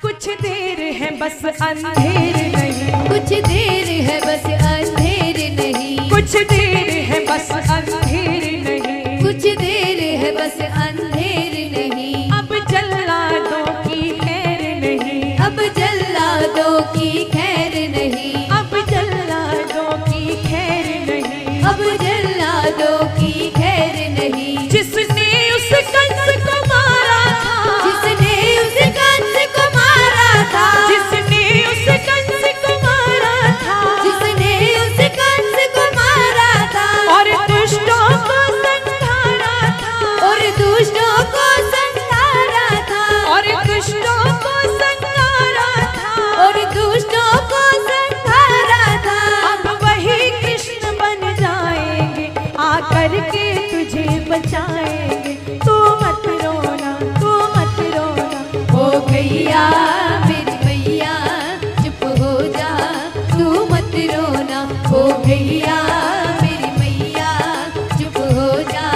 कुछ देर है बस अंधेर नहीं, कुछ देर है बस अंधेर नहीं, कुछ देर है बस अंधेर नहीं, कुछ देर है बस अंधेर नहीं, अब जल्लादों की खैर नहीं, अब जल्लादों की खैर नहीं, अब जल्लादों की खैर नहीं, अब जल्लादों की खैर नहीं। जिसने उस कंस को मारा था, जिसने उस कंस को मारा था, जिसने उस कंस को मारा था, जिसने उस कंस को मारा था, और दुष्टों को संहारा था, और दुष्टों को संहारा था, और दुष्टों को संहारा था, और दुष्टों को संहारा था। अब वही कृष्ण बन जाएंगे, आकर के तुझे बचाएंगे, तू मत रोना, तू मत रोना। ओ गैया मेरी मैया चुप हो जा, तू मत रोना। ओ गैया मेरी मैया चुप हो जा,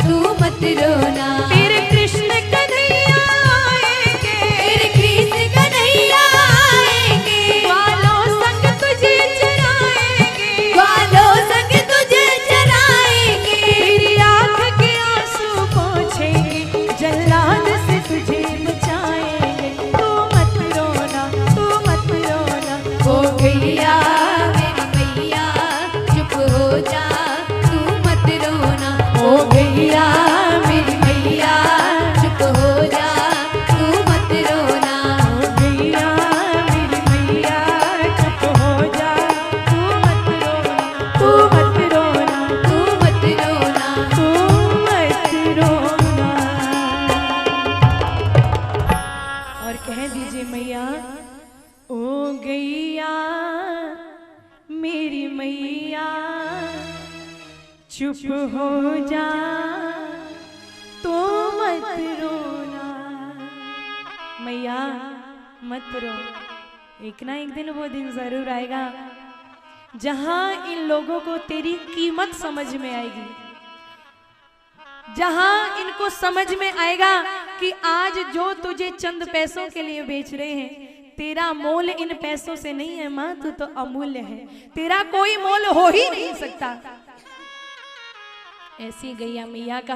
तू मत रोना। तेरे कृष्ण कन्हैया आएंगे, तेरे कृष्ण कन्हैया आएंगे, ग्वालों संग तुझे चराएंगे, ग्वालों संग तुझे चराएंगे, तेरी आँख के आंसू पोंछेंगे, जल्लाद से तुझे बचाएंगे, तू मत रोना, तू मत रोना। ओ गैया मेरी मैया चुप हो जा, तू मत रोना। ओ गैया मेरी मैया चुप हो जा, तू मत रोना। गैया मेरी मैया चुप हो जा, तू मत रोना, तू मत रोना, तू मत रोना। तू मत रोना। और कह दीजिए मैया, ओ गैया मेरी मैया चुप हो जा, तो मत रोना। मैया मत रो, एक ना एक दिन वो दिन जरूर आएगा जहां इन लोगों को तेरी कीमत समझ में आएगी, जहां इनको समझ में आएगा कि आज जो तुझे चंद पैसों के लिए बेच रहे हैं, तेरा मोल इन पैसों से नहीं है माँ, तू तो अमूल्य है, तेरा कोई मोल हो ही नहीं सकता। ऐसी गैया मैया का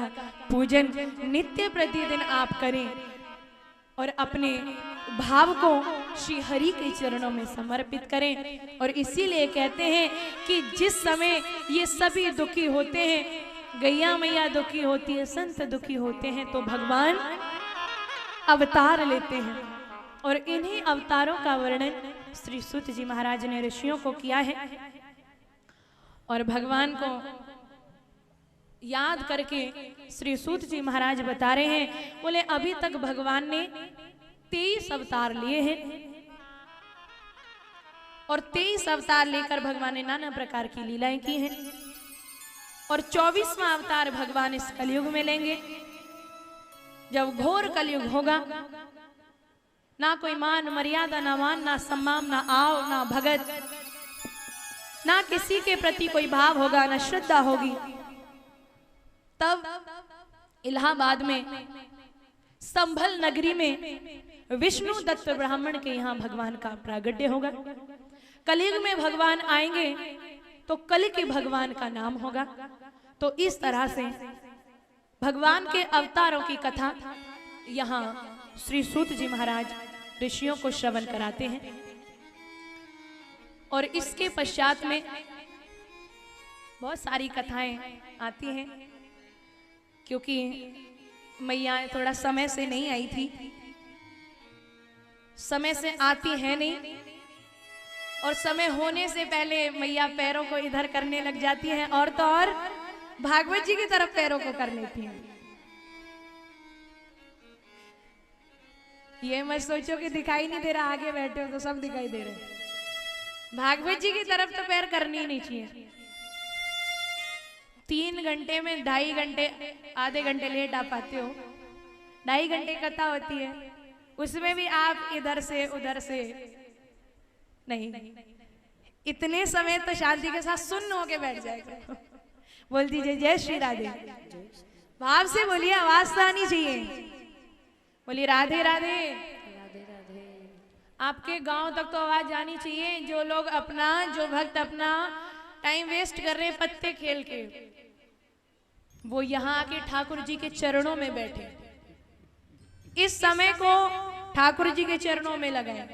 पूजन नित्य प्रतिदिन आप करें और अपने भाव को श्री हरि के चरणों में समर्पित करें। और इसीलिए कहते हैं कि जिस समय ये सभी दुखी होते हैं, गैया मैया दुखी होती है, संत दुखी होते हैं, तो भगवान अवतार लेते हैं। और इन्हीं अवतारों का वर्णन श्री सूत जी महाराज ने ऋषियों को किया है। और भगवान को याद करके श्री सूत जी महाराज बता रहे हैं, बोले अभी तक भगवान ने 23 अवतार लिए हैं और 23 अवतार लेकर भगवान ने नाना प्रकार की लीलाएं की हैं। और 24वां अवतार भगवान इस कलयुग में लेंगे, जब घोर कलयुग होगा, ना कोई मान मर्यादा, ना मान, ना सम्मान, ना आओ, ना भगत, ना किसी के प्रति कोई भाव होगा, ना श्रद्धा होगी। तब इलाहाबाद में संभल नगरी में विष्णु दत्त ब्राह्मण के यहाँ भगवान का प्रागट्य होगा। कलयुग में भगवान आएंगे तो कल के भगवान का नाम होगा। तो इस तरह से भगवान के अवतारों की कथा यहाँ श्री सूत जी महाराज ऋषियों को श्रवण कराते हैं। और इसके पश्चात में बहुत सारी कथाएं आती हैं, क्योंकि मैया थोड़ा समय से नहीं आई थी, समय से आती है नहीं, और समय होने से पहले मैया पैरों को इधर करने लग जाती हैं, और तो और भागवत जी की तरफ पैरों को कर लेती हैं। ये मत सोचो कि दिखाई नहीं दे रहा, आगे बैठे हो तो सब दिखाई दे रहे हैं। भागवत जी की तरफ तो पैर करनी ही नहीं चाहिए। 3 घंटे में 2.5 घंटे, आधे घंटे लेट आ पाते हो, 2.5 घंटे कथा होती है, उसमें भी आप इधर से उधर से नहीं, इतने समय तो शांति के साथ सुन्न होके बैठ जाएगा। बोल दीजिए जय श्री राधे, भाव से बोलिए, आवाज तो आनी चाहिए। बोलिए राधे राधे। आपके गांव तक तो आवाज जानी चाहिए। जो लोग अपना, जो भक्त अपना टाइम वेस्ट कर रहे हैं पत्ते खेल के, वो यहाँ आके ठाकुर जी के चरणों में बैठे, इस समय को ठाकुर जी के चरणों में लगाए।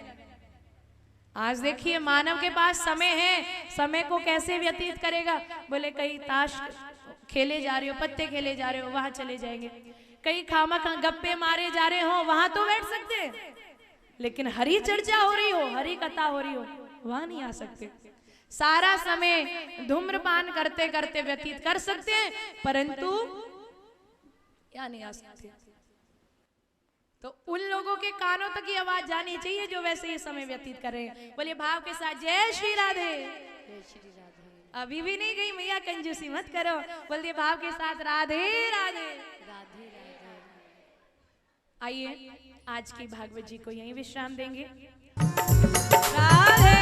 आज देखिए मानव के पास समय है, समय को कैसे व्यतीत करेगा? बोले कहीं ताश खेले जा रहे हो, पत्ते खेले जा रहे हो, वहां चले जाएंगे। कहीं खामखा गप्पे मारे जा रहे हो, वहां तो बैठ सकते हैं, लेकिन हरी चर्चा हो रही हो, हरी कथा हो रही हो, वहां नहीं आ सकते। सारा समय धूम्रपान करते करते व्यतीत कर सकते हैं, परंतु यहाँ नहीं आ सकते। तो उन लोगों के कानों तक ये आवाज जानी चाहिए जो वैसे ही समय व्यतीत कर रहे हैं। बोलिए भाव के साथ जय श्री राधे। अभी भी नहीं गई मैया, कंजूसी मत करो। बोलिए भाव के साथ राधे राधे। आइए आज की भागवत जी को यहीं विश्राम देंगे। राधे